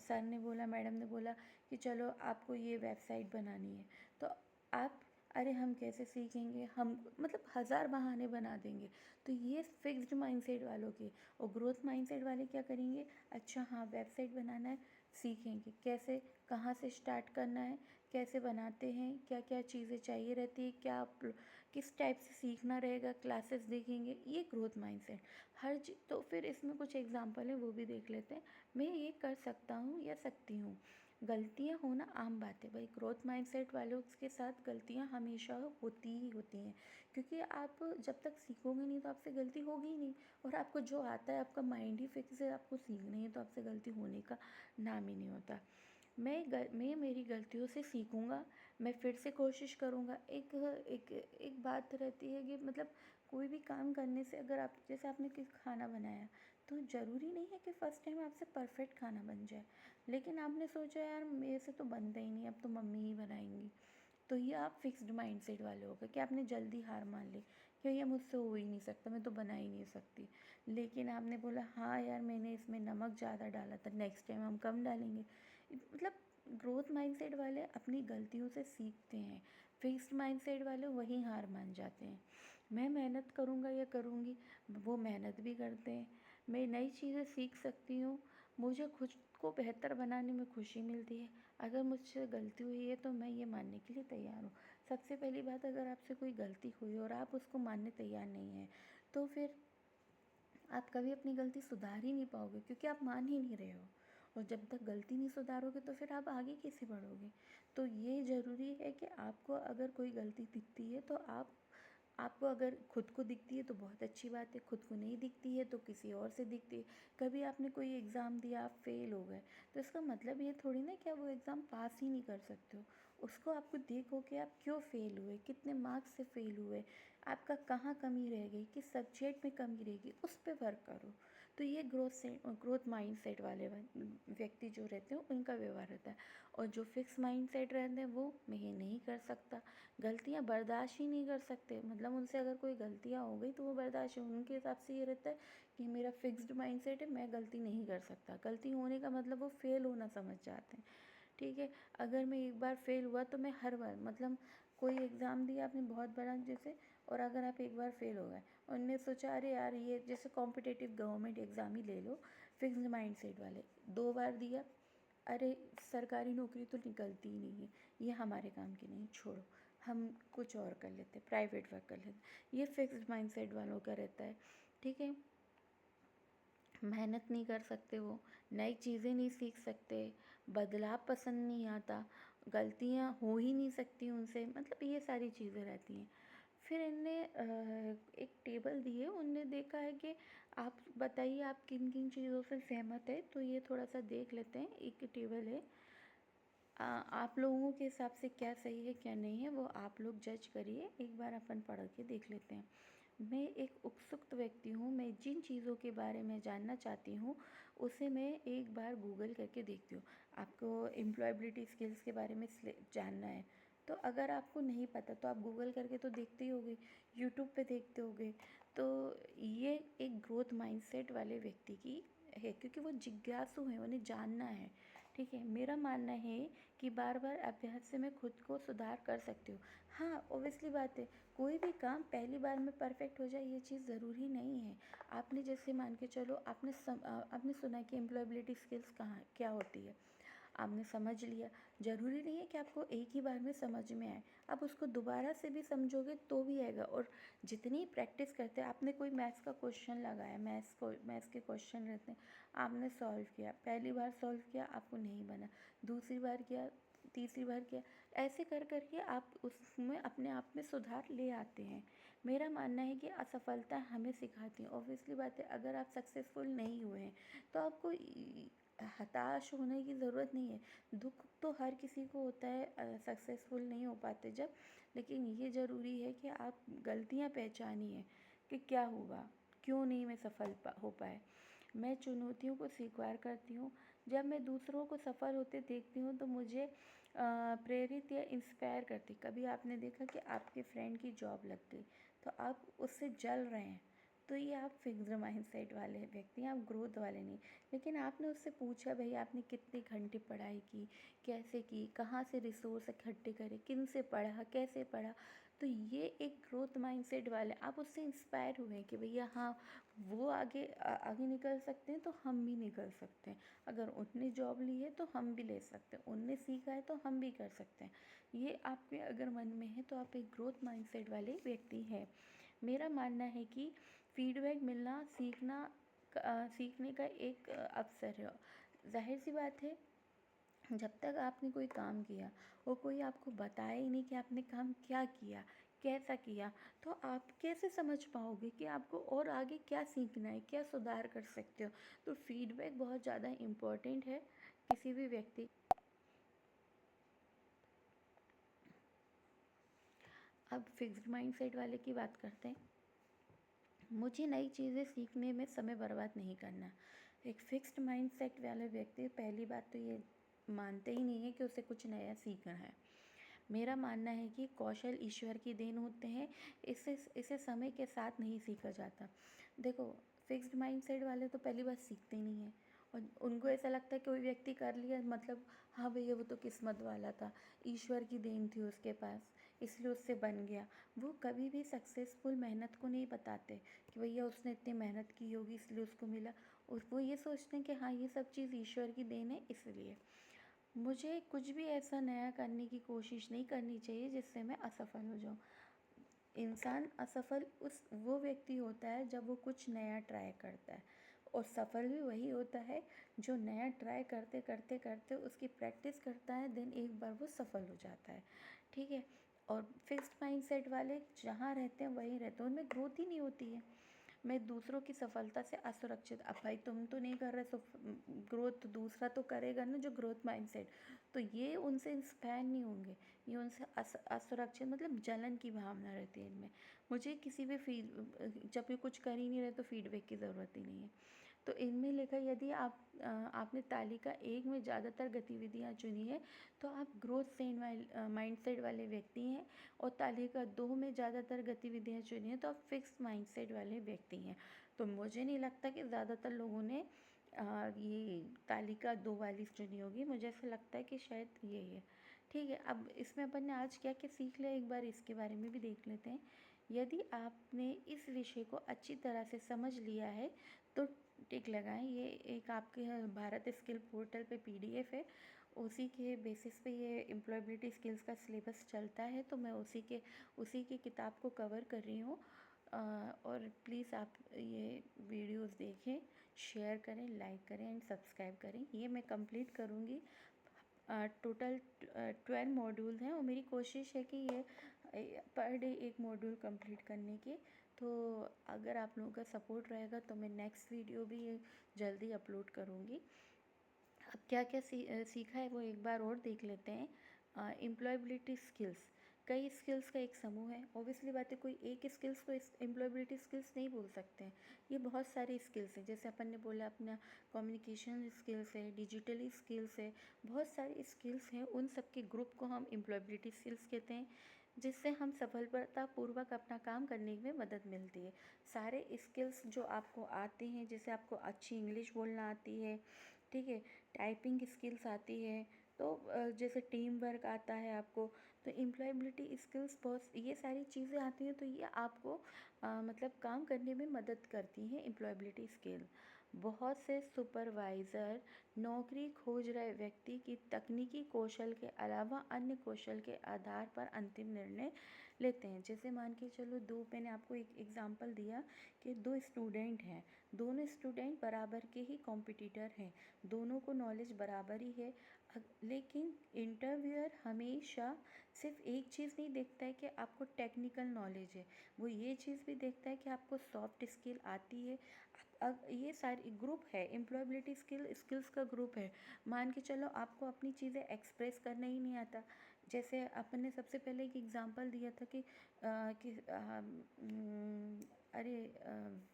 सर ने बोला, मैडम ने बोला कि चलो आपको ये वेबसाइट बनानी है, तो आप, अरे हम कैसे सीखेंगे, हम मतलब हज़ार बहाने बना देंगे। तो ये फिक्स्ड माइंडसेट वालों के। और ग्रोथ माइंडसेट वाले क्या करेंगे, अच्छा हाँ वेबसाइट बनाना है, सीखेंगे कैसे, कहाँ से स्टार्ट करना है, कैसे बनाते हैं, क्या क्या चीज़ें चाहिए रहती है, क्या किस टाइप से सीखना रहेगा, क्लासेस देखेंगे, ये ग्रोथ माइंडसेट। हर चीज़, तो फिर इसमें कुछ एग्जांपल है वो भी देख लेते हैं। मैं ये कर सकता हूँ या सकती हूँ, गलतियाँ होना आम बात है भाई, ग्रोथ माइंडसेट वालों के साथ गलतियाँ हमेशा होती ही होती हैं, क्योंकि आप जब तक सीखोगे नहीं तो आपसे गलती होगी ही नहीं। और आपको जो आता है, आपका माइंड ही फिक्स है, आपको सीखना ही है, तो आपसे गलती होने का नाम ही नहीं होता। मैं मेरी गलतियों से सीखूँगा, मैं फिर से कोशिश करूँगा। एक एक एक बात रहती है कि मतलब कोई भी काम करने से, अगर आप जैसे आपने खाना बनाया, तो ज़रूरी नहीं है कि फ़र्स्ट टाइम आपसे परफेक्ट खाना बन जाए, लेकिन आपने सोचा यार मेरे से तो बनता ही नहीं, अब तो मम्मी ही बनाएंगी, तो ये आप फिक्स्ड माइंडसेट वाले हो गए कि आपने जल्दी हार मान ली कि ये मुझसे हो ही नहीं सकता, मैं तो बना ही नहीं सकती। लेकिन आपने बोला हाँ यार मैंने इसमें नमक ज़्यादा डाला था, नेक्स्ट टाइम हम कम डालेंगे। मतलब ग्रोथ माइंडसेट वाले अपनी गलतियों से सीखते हैं, फिक्स्ड माइंडसेट वाले वहीं हार मान जाते हैं। मैं मेहनत करूँगा या करूँगी, वो मेहनत भी करते हैं। मैं नई चीज़ें सीख सकती हूँ, मुझे खुद को बेहतर बनाने में खुशी मिलती है। अगर मुझसे गलती हुई है तो मैं ये मानने के लिए तैयार हूँ। सबसे पहली बात, अगर आपसे कोई गलती हुई और आप उसको मानने तैयार नहीं हैं, तो फिर आप कभी अपनी गलती सुधार ही नहीं पाओगे, क्योंकि आप मान ही नहीं रहे हो। और जब तक गलती नहीं सुधारोगे तो फिर आप आगे कैसे बढ़ोगे। तो ये ज़रूरी है कि आपको अगर कोई गलती दिखती है तो आपको अगर खुद को दिखती है तो बहुत अच्छी बात है, खुद को नहीं दिखती है तो किसी और से दिखती है। कभी आपने कोई एग्ज़ाम दिया, आप फेल हो गए, तो इसका मतलब ये थोड़ी ना कि आप वो एग्ज़ाम पास ही नहीं कर सकते हो। उसको आपको देखो कि आप क्यों फेल हुए, कितने मार्क्स से फेल हुए, आपका कहाँ कमी रह गई, किस सब्जेक्ट में कमी रहेगी, उस पर वर्क करो। तो ये ग्रोथ माइंडसेट वाले व्यक्ति जो रहते हैं उनका व्यवहार रहता है। और जो फिक्स माइंडसेट रहते हैं वो, मैं ये नहीं कर सकता, गलतियाँ बर्दाश्त ही नहीं कर सकते, मतलब उनसे अगर कोई गलतियाँ हो गई तो वो बर्दाश्त है, उनके हिसाब से ये रहता है कि मेरा फिक्स्ड माइंडसेट है, मैं गलती नहीं कर सकता। गलती होने का मतलब वो फेल होना समझ जाते हैं। ठीक है, अगर मैं एक बार फेल हुआ तो मैं हर बार, मतलब कोई एग्ज़ाम दिया आपने बहुत बड़ा जैसे, और अगर आप एक बार फेल हो गए, उनने सोचा अरे यार ये जैसे कॉम्पिटिटिव गवर्नमेंट एग्ज़ाम ही ले लो, फिक्स्ड माइंडसेट वाले, 2 बार दिया, अरे सरकारी नौकरी तो निकलती ही नहीं है, ये हमारे काम की नहीं, छोड़ो हम कुछ और कर लेते, प्राइवेट वर्क कर लेते। ये फिक्स्ड माइंडसेट वालों का रहता है। ठीक है, मेहनत नहीं कर सकते, वो नई चीज़ें नहीं सीख सकते, बदलाव पसंद नहीं आता, गलतियाँ हो ही नहीं सकती उनसे, मतलब ये सारी चीज़ें रहती हैं। फिर इनने एक टेबल दी है, उनने देखा है कि आप बताइए आप किन किन चीज़ों से सहमत है, तो ये थोड़ा सा देख लेते हैं। एक टेबल है, आप लोगों के हिसाब से क्या सही है क्या नहीं है वो आप लोग जज करिए। एक बार अपन पढ़ के देख लेते हैं। मैं एक उत्सुक व्यक्ति हूँ। मैं जिन चीज़ों के बारे में जानना चाहती हूँ उसे मैं एक बार गूगल करके देखती हूँ। आपको एम्प्लॉयबिलिटी स्किल्स के बारे में जानना है तो अगर आपको नहीं पता तो आप गूगल करके तो देखते ही होगे, यूट्यूब पे देखते होगे। तो ये एक ग्रोथ माइंडसेट वाले व्यक्ति की है, क्योंकि वो जिज्ञासु है, उन्हें जानना है। ठीक है, मेरा मानना है कि बार बार अभ्यास से मैं खुद को सुधार कर सकती हूँ। हाँ, ऑब्वियसली बात है, कोई भी काम पहली बार में परफेक्ट हो जाए ये चीज़ ज़रूरी नहीं है। आपने जैसे मान के चलो, आपने सुना कि एम्प्लॉयबिलिटी स्किल्स कहाँ क्या होती है, आपने समझ लिया। ज़रूरी नहीं है कि आपको एक ही बार में समझ में आए, आप उसको दोबारा से भी समझोगे तो भी आएगा। और जितनी प्रैक्टिस करते हैं, आपने कोई मैथ्स का क्वेश्चन लगाया, मैथ्स के क्वेश्चन रहते हैं, आपने सॉल्व किया, पहली बार सॉल्व किया आपको नहीं बना, दूसरी बार किया, तीसरी बार किया, ऐसे कर करके आप उसमें अपने आप में सुधार ले आते हैं। मेरा मानना है कि असफलता हमें सिखाती है। ऑब्वियसली बात है, अगर आप सक्सेसफुल नहीं हुए हैं तो आपको हताश होने की ज़रूरत नहीं है। दुख तो हर किसी को होता है सक्सेसफुल नहीं हो पाते जब, लेकिन ये ज़रूरी है कि आप गलतियाँ पहचानिए कि क्या हुआ, क्यों नहीं मैं सफल हो पाए। मैं चुनौतियों को स्वीकार करती हूँ। जब मैं दूसरों को सफल होते देखती हूँ तो मुझे प्रेरित या इंस्पायर करती। कभी आपने देखा कि आपके फ्रेंड की जॉब लग गई तो आप उससे जल रहे हैं, तो ये आप फिक्स्ड माइंडसेट वाले व्यक्ति हैं, आप ग्रोथ वाले नहीं। लेकिन आपने उससे पूछा, भाई आपने कितने घंटे पढ़ाई की, कैसे की, कहाँ से रिसोर्स इकट्ठे करे, किन से पढ़ा, कैसे पढ़ा, तो ये एक ग्रोथ माइंडसेट वाले, आप उससे इंस्पायर हुए हैं कि भैया हाँ, वो आगे निकल सकते हैं तो हम भी निकल सकते हैं। अगर उनने जॉब ली है तो हम भी ले सकते हैं, उनने सीखा है तो हम भी कर सकते हैं। ये आपके अगर मन में है तो आप एक ग्रोथ माइंडसेट वाले व्यक्ति हैं। मेरा मानना है कि फीडबैक मिलना सीखने का एक अवसर है। जाहिर सी बात है, जब तक आपने कोई काम किया और कोई आपको बताए ही नहीं कि आपने काम क्या किया, कैसा किया, तो आप कैसे समझ पाओगे कि आपको और आगे क्या सीखना है, क्या सुधार कर सकते हो। तो फीडबैक बहुत ज़्यादा इम्पोर्टेंट है किसी भी व्यक्ति। अब फिक्स्ड माइंडसेट वाले की बात करते हैं। मुझे नई चीज़ें सीखने में समय बर्बाद नहीं करना। एक फिक्स्ड माइंडसेट वाले व्यक्ति पहली बात तो ये मानते ही नहीं है कि उसे कुछ नया सीखना है। मेरा मानना है कि कौशल ईश्वर की देन होते हैं, इसे समय के साथ नहीं सीखा जाता। देखो, फिक्स्ड माइंडसेट वाले तो पहली बात सीखते ही नहीं हैं, और उनको ऐसा लगता है कि कोई व्यक्ति कर लिया मतलब हाँ भैया वो तो किस्मत वाला था, ईश्वर की देन थी उसके पास, इसलिए उससे बन गया। वो कभी भी सक्सेसफुल मेहनत को नहीं बताते कि भैया उसने इतनी मेहनत की होगी इसलिए उसको मिला, और वो ये सोचते हैं कि हाँ ये सब चीज़ ईश्वर की देन है इसलिए। मुझे कुछ भी ऐसा नया करने की कोशिश नहीं करनी चाहिए जिससे मैं असफल हो जाऊँ। इंसान असफल वो व्यक्ति होता है जब वो कुछ नया ट्राई करता है, और सफल भी वही होता है जो नया ट्राई करते करते करते उसकी प्रैक्टिस करता है, देन एक बार वो सफल हो जाता है। ठीक है, और फिक्स्ड माइंडसेट वाले जहाँ रहते हैं वहीं रहते हैं, उनमें ग्रोथ ही नहीं होती है। मैं दूसरों की सफलता से असुरक्षित, अब भाई तुम तो नहीं कर रहे, सो ग्रोथ दूसरा तो करेगा ना, जो ग्रोथ माइंडसेट, तो ये उनसे इंस्पायर नहीं होंगे, ये उनसे असुरक्षित, मतलब जलन की भावना रहती है इनमें। मुझे किसी भी जब ये कुछ कर ही नहीं रहे तो फीडबैक की ज़रूरत ही नहीं है। तो इनमें लिखा, यदि आपने तालिका 1 में ज़्यादातर गतिविधियाँ चुनी है तो आप ग्रोथ माइंडसेट वाले व्यक्ति हैं, और तालिका 2 में ज़्यादातर गतिविधियाँ चुनी हैं तो आप फिक्स्ड माइंडसेट वाले व्यक्ति हैं। तो मुझे नहीं लगता कि ज़्यादातर लोगों ने ये तालिका 2 वाली चुनी होगी, मुझे ऐसा लगता है कि शायद यही है। ठीक है, अब इसमें अपन ने आज क्या क्या सीख लिया, एक बार इसके बारे में भी देख लेते हैं। यदि आपने इस विषय को अच्छी तरह से समझ लिया है तो टिक लगाएं। ये एक आपके भारत स्किल पोर्टल पे पीडीएफ है, उसी के बेसिस पे ये एम्प्लॉयबिलिटी स्किल्स का सिलेबस चलता है, तो मैं उसी की किताब को कवर कर रही हूँ। और प्लीज़ आप ये वीडियोस देखें, शेयर करें, लाइक करें एंड सब्सक्राइब करें। ये मैं कंप्लीट करूँगी। टोटल 12 मॉड्यूल्स हैं और मेरी कोशिश है कि ये पर डे एक मॉड्यूल कंप्लीट करने की। तो अगर आप लोगों का सपोर्ट रहेगा तो मैं नेक्स्ट वीडियो भी जल्दी अपलोड करूँगी। अब क्या क्या सीखा है वो एक बार और देख लेते हैं। एम्प्लॉयबिलिटी स्किल्स, कई स्किल्स का एक समूह है। ऑब्वियसली बात है, कोई एक स्किल्स को एम्प्लॉयबिलिटी स्किल्स नहीं बोल सकते हैं, ये बहुत सारी स्किल्स हैं। जैसे अपन ने बोला अपना कम्युनिकेशन स्किल्स है, डिजिटली स्किल्स है, बहुत सारी स्किल्स हैं। उन सब के ग्रुप को हम एम्प्लॉयबिलिटी स्किल्स कहते हैं, जिससे हम सफलतापूर्वक अपना काम करने में मदद मिलती है। सारे स्किल्स जो आपको आते हैं, जैसे आपको अच्छी इंग्लिश बोलना आती है, ठीक है, टाइपिंग स्किल्स आती है, तो जैसे टीम वर्क आता है आपको, तो एम्प्लॉयबिलिटी स्किल्स बहुत, ये सारी चीज़ें आती हैं, तो ये आपको मतलब काम करने में मदद करती हैं एम्प्लॉयबिलिटी स्किल। बहुत से सुपरवाइज़र नौकरी खोज रहे व्यक्ति की तकनीकी कौशल के अलावा अन्य कौशल के आधार पर अंतिम निर्णय लेते हैं। जैसे मान के चलो, मैंने आपको एक एग्जांपल दिया कि दो स्टूडेंट हैं, दोनों स्टूडेंट बराबर के ही कॉम्पिटिटर हैं, दोनों को नॉलेज बराबर ही है, लेकिन इंटरव्यूअर हमेशा सिर्फ एक चीज़ नहीं देखता है कि आपको टेक्निकल नॉलेज है, वो ये चीज़ भी देखता है कि आपको सॉफ्ट स्किल आती है। अब ये सारी ग्रुप है, एम्प्लॉयबिलिटी स्किल्स का ग्रुप है। मान के चलो आपको अपनी चीज़ें एक्सप्रेस करना ही नहीं आता। जैसे अपन ने सबसे पहले एक एग्जांपल दिया था कि अरे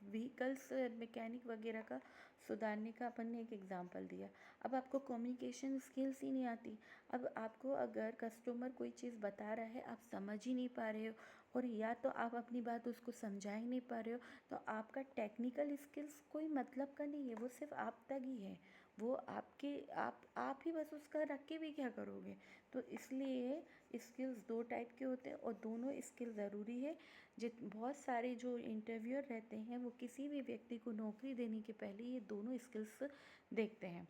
व्हीकल्स मैकेनिक वगैरह का सुधारने का अपन ने एक एग्जांपल दिया। अब आपको कम्युनिकेशन स्किल्स ही नहीं आती। अब आपको अगर कस्टमर कोई चीज़ बता रहा है, आप समझ ही नहीं पा रहे हो, और या तो आप अपनी बात उसको समझा ही नहीं पा रहे हो, तो आपका टेक्निकल स्किल्स कोई मतलब का नहीं है, वो सिर्फ आप तक ही है। वो आपके आप ही बस उसका रख के भी क्या करोगे। तो इसलिए स्किल्स दो टाइप के होते हैं, और दोनों स्किल ज़रूरी है। बहुत सारे जो इंटरव्यूअर रहते हैं, वो किसी भी व्यक्ति को नौकरी देने के पहले ये दोनों स्किल्स देखते हैं।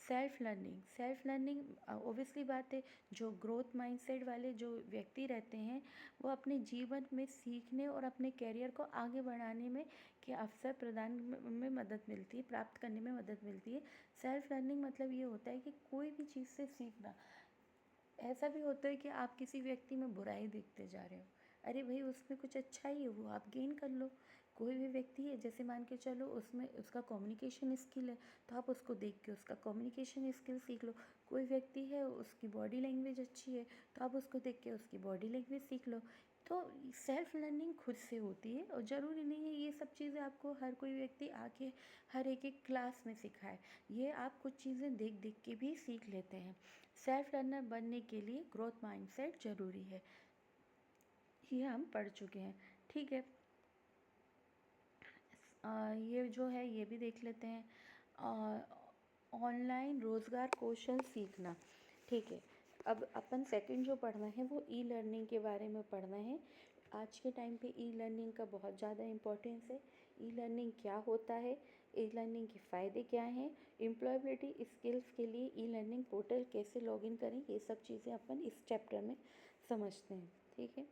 सेल्फ लर्निंग ओबियसली बात है, जो ग्रोथ माइंडसेट वाले जो व्यक्ति रहते हैं, वो अपने जीवन में सीखने और अपने करियर को आगे बढ़ाने में के अवसर प्रदान में मदद मिलती है, प्राप्त करने में मदद मिलती है। सेल्फ लर्निंग मतलब ये होता है कि कोई भी चीज़ से सीखना। ऐसा भी होता है कि आप किसी व्यक्ति में बुराई देखते जा रहे हो, अरे भाई उसमें कुछ अच्छा ही है, वो आप गेन कर लो। कोई भी व्यक्ति है, जैसे मान के चलो उसमें उसका कम्युनिकेशन स्किल है, तो आप उसको देख के उसका कम्युनिकेशन स्किल सीख लो। कोई व्यक्ति है उसकी बॉडी लैंग्वेज अच्छी है, तो आप उसको देख के उसकी बॉडी लैंग्वेज सीख लो। तो सेल्फ लर्निंग खुद से होती है, और ज़रूरी नहीं है ये सब चीज़ें आपको हर कोई व्यक्ति आके हर एक क्लास में सिखाए। ये आप कुछ चीज़ें देख देख के भी सीख लेते हैं। सेल्फ लर्नर बनने के लिए ग्रोथ माइंडसेट ज़रूरी है, ये हम पढ़ चुके हैं। ठीक है, ये जो है ये भी देख लेते हैं। ऑनलाइन रोज़गार कौशल सीखना। ठीक है, अब अपन सेकंड जो पढ़ना है वो ई लर्निंग के बारे में पढ़ना है। आज के टाइम पे ई लर्निंग का बहुत ज़्यादा इम्पोर्टेंस है। ई लर्निंग क्या होता है, ई लर्निंग के फ़ायदे क्या हैं, एम्प्लॉयबिलिटी स्किल्स के लिए ई लर्निंग पोर्टल कैसे लॉगिन करें, ये सब चीज़ें अपन इस चैप्टर में समझते हैं। ठीक है,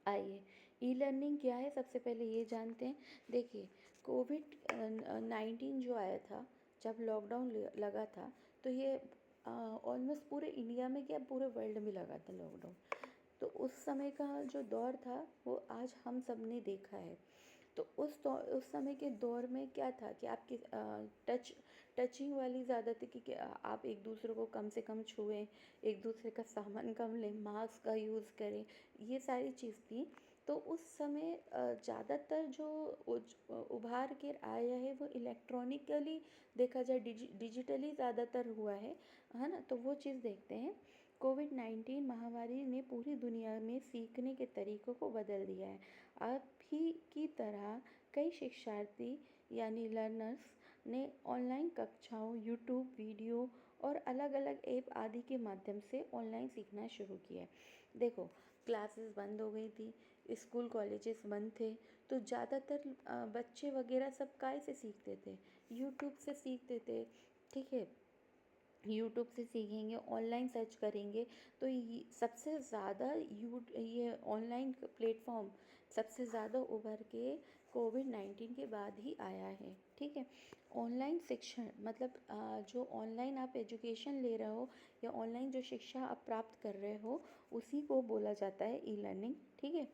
आइए, ई लर्निंग क्या है सबसे पहले ये जानते हैं। देखिए, कोविड 19 जो आया था, जब लॉकडाउन लगा था, तो ये ऑलमोस्ट पूरे इंडिया में क्या पूरे वर्ल्ड में लगा था लॉकडाउन। तो उस समय का जो दौर था वो आज हम सब ने देखा है। तो उस समय के दौर में क्या था कि आपकी टचिंग वाली ज़्यादा थी, कि आप एक दूसरे को कम से कम छुएं, एक दूसरे का सामान कम लें, मास्क का यूज़ करें, ये सारी चीज़ थी। तो उस समय ज़्यादातर जो उभार के आया है वो इलेक्ट्रॉनिकली देखा जाए, डिजिटली ज़्यादातर हुआ है ना। तो वो चीज़ देखते हैं। कोविड-19 महामारी ने पूरी दुनिया में सीखने के तरीकों को बदल दिया है। अभी की तरह कई शिक्षार्थी यानी लर्नर्स ने ऑनलाइन कक्षाओं, यूट्यूब वीडियो और अलग अलग ऐप आदि के माध्यम से ऑनलाइन सीखना शुरू किया है। देखो, क्लासेस बंद हो गई थी, स्कूल कॉलेजेस बंद थे, तो ज़्यादातर बच्चे वगैरह सब काय से सीखते थे, यूट्यूब से सीखते थे। ठीक है, यूट्यूब से सीखेंगे, ऑनलाइन सर्च करेंगे, तो ये सबसे ज़्यादा ये ऑनलाइन प्लेटफॉर्म सबसे ज़्यादा उभर के कोविड-19 के बाद ही आया है। ठीक है, ऑनलाइन शिक्षण मतलब जो ऑनलाइन आप एजुकेशन ले रहे हो या ऑनलाइन जो शिक्षा आप प्राप्त कर रहे हो, उसी को बोला जाता है ई लर्निंग। ठीक है,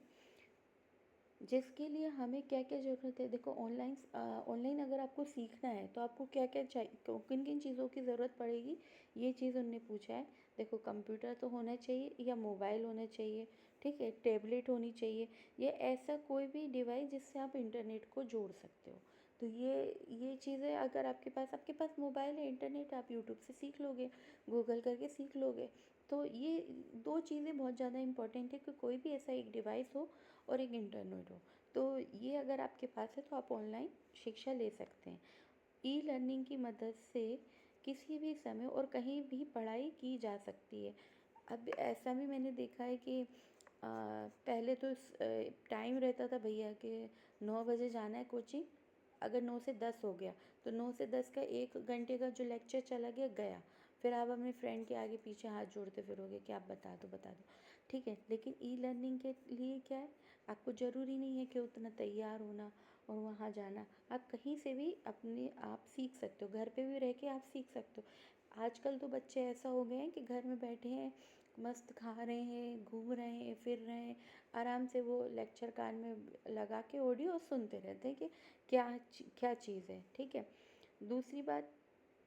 जिसके लिए हमें क्या क्या ज़रूरत है। देखो ऑनलाइन अगर आपको सीखना है तो आपको क्या क्या चाहिए, किन किन चीज़ों की ज़रूरत पड़ेगी, ये चीज़ उनने पूछा है। देखो कंप्यूटर तो होना चाहिए या मोबाइल होना चाहिए, ठीक है, टैबलेट होनी चाहिए, या ऐसा कोई भी डिवाइस जिससे आप इंटरनेट को जोड़ सकते हो। तो ये चीज़ें अगर आपके पास मोबाइल है, इंटरनेट, आप यूट्यूब से सीख लोगे, गूगल करके सीख लोगे। तो ये दो चीज़ें बहुत ज़्यादा इम्पॉर्टेंट है कि कोई भी ऐसा एक डिवाइस हो और एक इंटरनेट हो। तो ये अगर आपके पास है तो आप ऑनलाइन शिक्षा ले सकते हैं। ई लर्निंग की मदद से किसी भी समय और कहीं भी पढ़ाई की जा सकती है। अब ऐसा भी मैंने देखा है कि पहले तो टाइम रहता था भैया कि 9 बजे जाना है कोचिंग, अगर 9 से 10 हो गया तो 9 से 10 का 1 घंटे का जो लेक्चर चला गया गया, फिर आप अपने फ्रेंड के आगे पीछे हाथ जोड़ते फिरोगे कि आप बता दो, ठीक है। लेकिन ई लर्निंग के लिए क्या है, आपको ज़रूरी नहीं है कि उतना तैयार होना और वहाँ जाना, आप कहीं से भी अपने आप सीख सकते हो, घर पे भी रह के आप सीख सकते हो। आजकल तो बच्चे ऐसा हो गए हैं कि घर में बैठे हैं, मस्त खा रहे हैं, घूम रहे हैं, फिर रहे हैं, आराम से वो लेक्चर कान में लगा के ऑडियो सुनते रहते हैं कि क्या चीज़ है, ठीक है। दूसरी बात,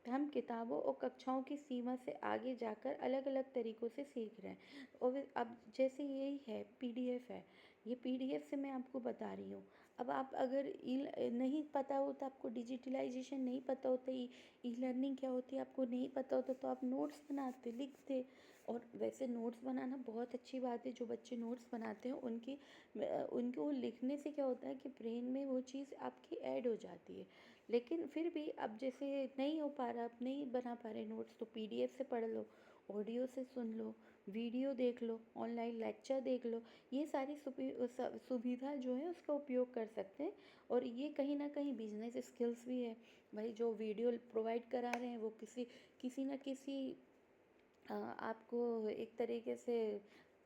हम किताबों और कक्षाओं की सीमा से आगे जाकर अलग अलग तरीक़ों से सीख रहे हैं। और अब जैसे यही है पीडीएफ है, ये पीडीएफ से मैं आपको बता रही हूँ। अब आप अगर नहीं पता होता, आपको डिजिटलाइजेशन नहीं पता होता, ई लर्निंग क्या होती है आपको नहीं पता होता, तो आप नोट्स बनाते, लिखते। और वैसे नोट्स बनाना बहुत अच्छी बात है, जो बच्चे नोट्स बनाते हैं उनको लिखने से क्या होता है कि ब्रेन में वो चीज़ आपकी ऐड हो जाती है। लेकिन फिर भी अब जैसे नहीं हो पा रहा, आप नहीं बना पा रहे नोट्स, तो पीडीएफ से पढ़ लो, ऑडियो से सुन लो, वीडियो देख लो, ऑनलाइन लेक्चर देख लो। ये सारी सुविधा जो है उसका उपयोग कर सकते हैं। और ये कहीं ना कहीं बिजनेस स्किल्स भी है। भाई जो वीडियो प्रोवाइड करा रहे हैं वो किसी किसी न किसी आपको एक तरीके से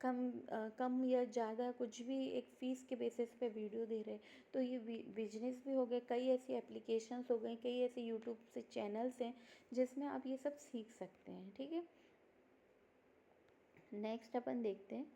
कम या ज़्यादा कुछ भी एक फ़ीस के बेसिस पे वीडियो दे रहे हैं। तो ये बिजनेस भी हो गए, कई ऐसी एप्लीकेशंस हो गई, कई ऐसे यूट्यूब से चैनल्स हैं जिसमें आप ये सब सीख सकते हैं, ठीक है। नेक्स्ट अपन देखते हैं,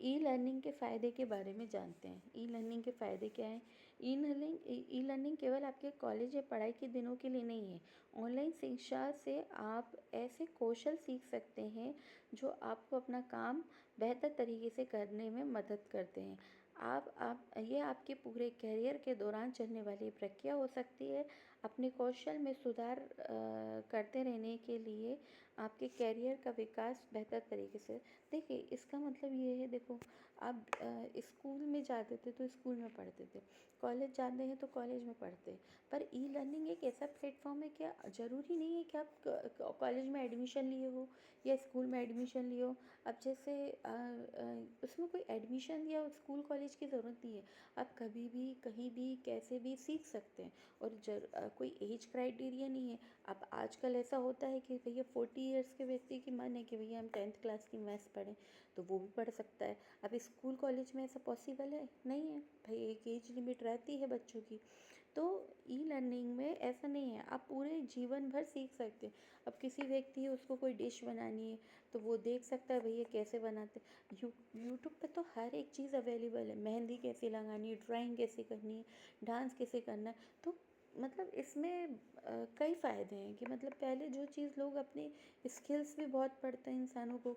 ई लर्निंग के फ़ायदे के बारे में जानते हैं। ई लर्निंग के फ़ायदे क्या हैं? ई लर्निंग केवल आपके कॉलेज या पढ़ाई के दिनों के लिए नहीं है। ऑनलाइन शिक्षा से आप ऐसे कौशल सीख सकते हैं जो आपको अपना काम बेहतर तरीके से करने में मदद करते हैं। आप ये आपके पूरे करियर के दौरान चलने वाली प्रक्रिया हो सकती है। अपने कौशल में सुधार करते रहने के लिए आपके करियर का विकास बेहतर तरीके से, देखिए इसका मतलब ये है, देखो आप स्कूल में जाते थे तो स्कूल में पढ़ते थे, कॉलेज जाते हैं तो कॉलेज में पढ़ते हैं। पर ई लर्निंग एक ऐसा प्लेटफॉर्म है कि ज़रूरी नहीं है कि आप कॉलेज में एडमिशन लिए हो या स्कूल में एडमिशन लिए हो। अब जैसे उसमें कोई एडमिशन या स्कूल कॉलेज की ज़रूरत नहीं है, आप कभी भी कहीं भी कैसे भी सीख सकते हैं। और कोई एज क्राइटेरिया नहीं है। अब आजकल ऐसा होता है कि भैया 40 ईयर्स के व्यक्ति की मन है कि भैया हम 10th क्लास की मैथ्स पढ़ें, तो वो भी पढ़ सकता है। अब स्कूल कॉलेज में ऐसा पॉसिबल है नहीं है भाई, एक एज लिमिट रहती है बच्चों की। तो ई लर्निंग में ऐसा नहीं है, आप पूरे जीवन भर सीख सकते हैं। अब किसी व्यक्ति है उसको कोई डिश बनानी है तो वो देख सकता है भैया कैसे बनाते। यूट्यूब पे तो हर एक चीज़ अवेलेबल है, मेहंदी कैसे लगानी है, ड्राइंग कैसे करनी है, डांस कैसे करना है। तो मतलब इसमें कई फ़ायदे हैं कि मतलब पहले जो चीज़ लोग अपने स्किल्स भी बहुत पढ़ते हैं इंसानों को,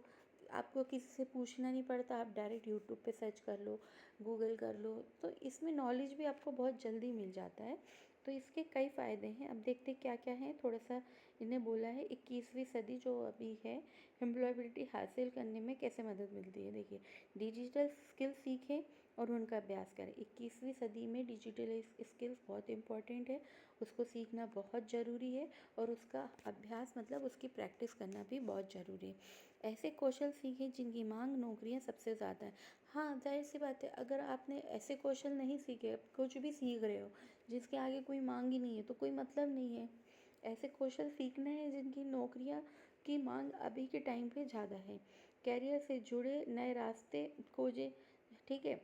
आपको किसी से पूछना नहीं पड़ता, आप डायरेक्ट यूट्यूब पे सर्च कर लो, गूगल कर लो, तो इसमें नॉलेज भी आपको बहुत जल्दी मिल जाता है। तो इसके कई फ़ायदे हैं। अब देखते क्या क्या हैं, थोड़ा सा इन्हें बोला है 21वीं सदी जो अभी है, एम्प्लॉयबिलिटी हासिल करने में कैसे मदद मिलती है। देखिए, डिजिटल स्किल सीखें और उनका अभ्यास करें। 21वीं सदी में डिजिटल स्किल्स बहुत इम्पॉर्टेंट है, उसको सीखना बहुत ज़रूरी है और उसका अभ्यास मतलब उसकी प्रैक्टिस करना भी बहुत ज़रूरी है। ऐसे कौशल सीखें जिनकी मांग नौकरियां सबसे ज़्यादा है। हाँ, जाहिर सी बात है, अगर आपने ऐसे कौशल नहीं सीखे, कुछ भी सीख रहे हो जिसके आगे कोई मांग ही नहीं है, तो कोई मतलब नहीं है। ऐसे कौशल सीखना है जिनकी नौकरियां की मांग अभी के टाइम पे ज़्यादा है। कैरियर से जुड़े नए रास्ते खोजें, ठीक है।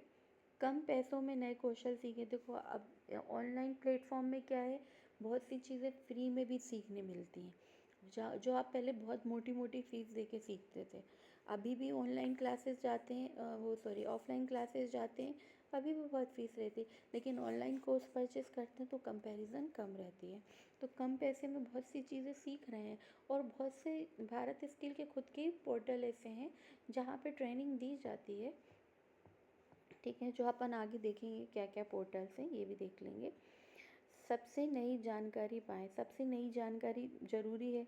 कम पैसों में नए कौशल सीखें। देखो अब ऑनलाइन प्लेटफॉर्म में क्या है, बहुत सी चीज़ें फ्री में भी सीखने मिलती हैं, जो आप पहले बहुत मोटी मोटी फीस दे के सीखते थे। अभी भी ऑनलाइन क्लासेस जाते हैं, वो सॉरी ऑफलाइन क्लासेस जाते हैं, अभी भी बहुत फ़ीस रहती है, लेकिन ऑनलाइन कोर्स परचेज़ करते हैं तो कंपैरिजन कम रहती है। तो कम पैसे में बहुत सी चीज़ें सीख रहे हैं, और बहुत से भारत स्किल के खुद के पोर्टल ऐसे हैं जहाँ पे ट्रेनिंग दी जाती है, ठीक है, जो अपन आगे देखेंगे क्या क्या पोर्टल्स हैं, ये भी देख लेंगे। सबसे नई जानकारी पाएँ, सबसे नई जानकारी ज़रूरी है,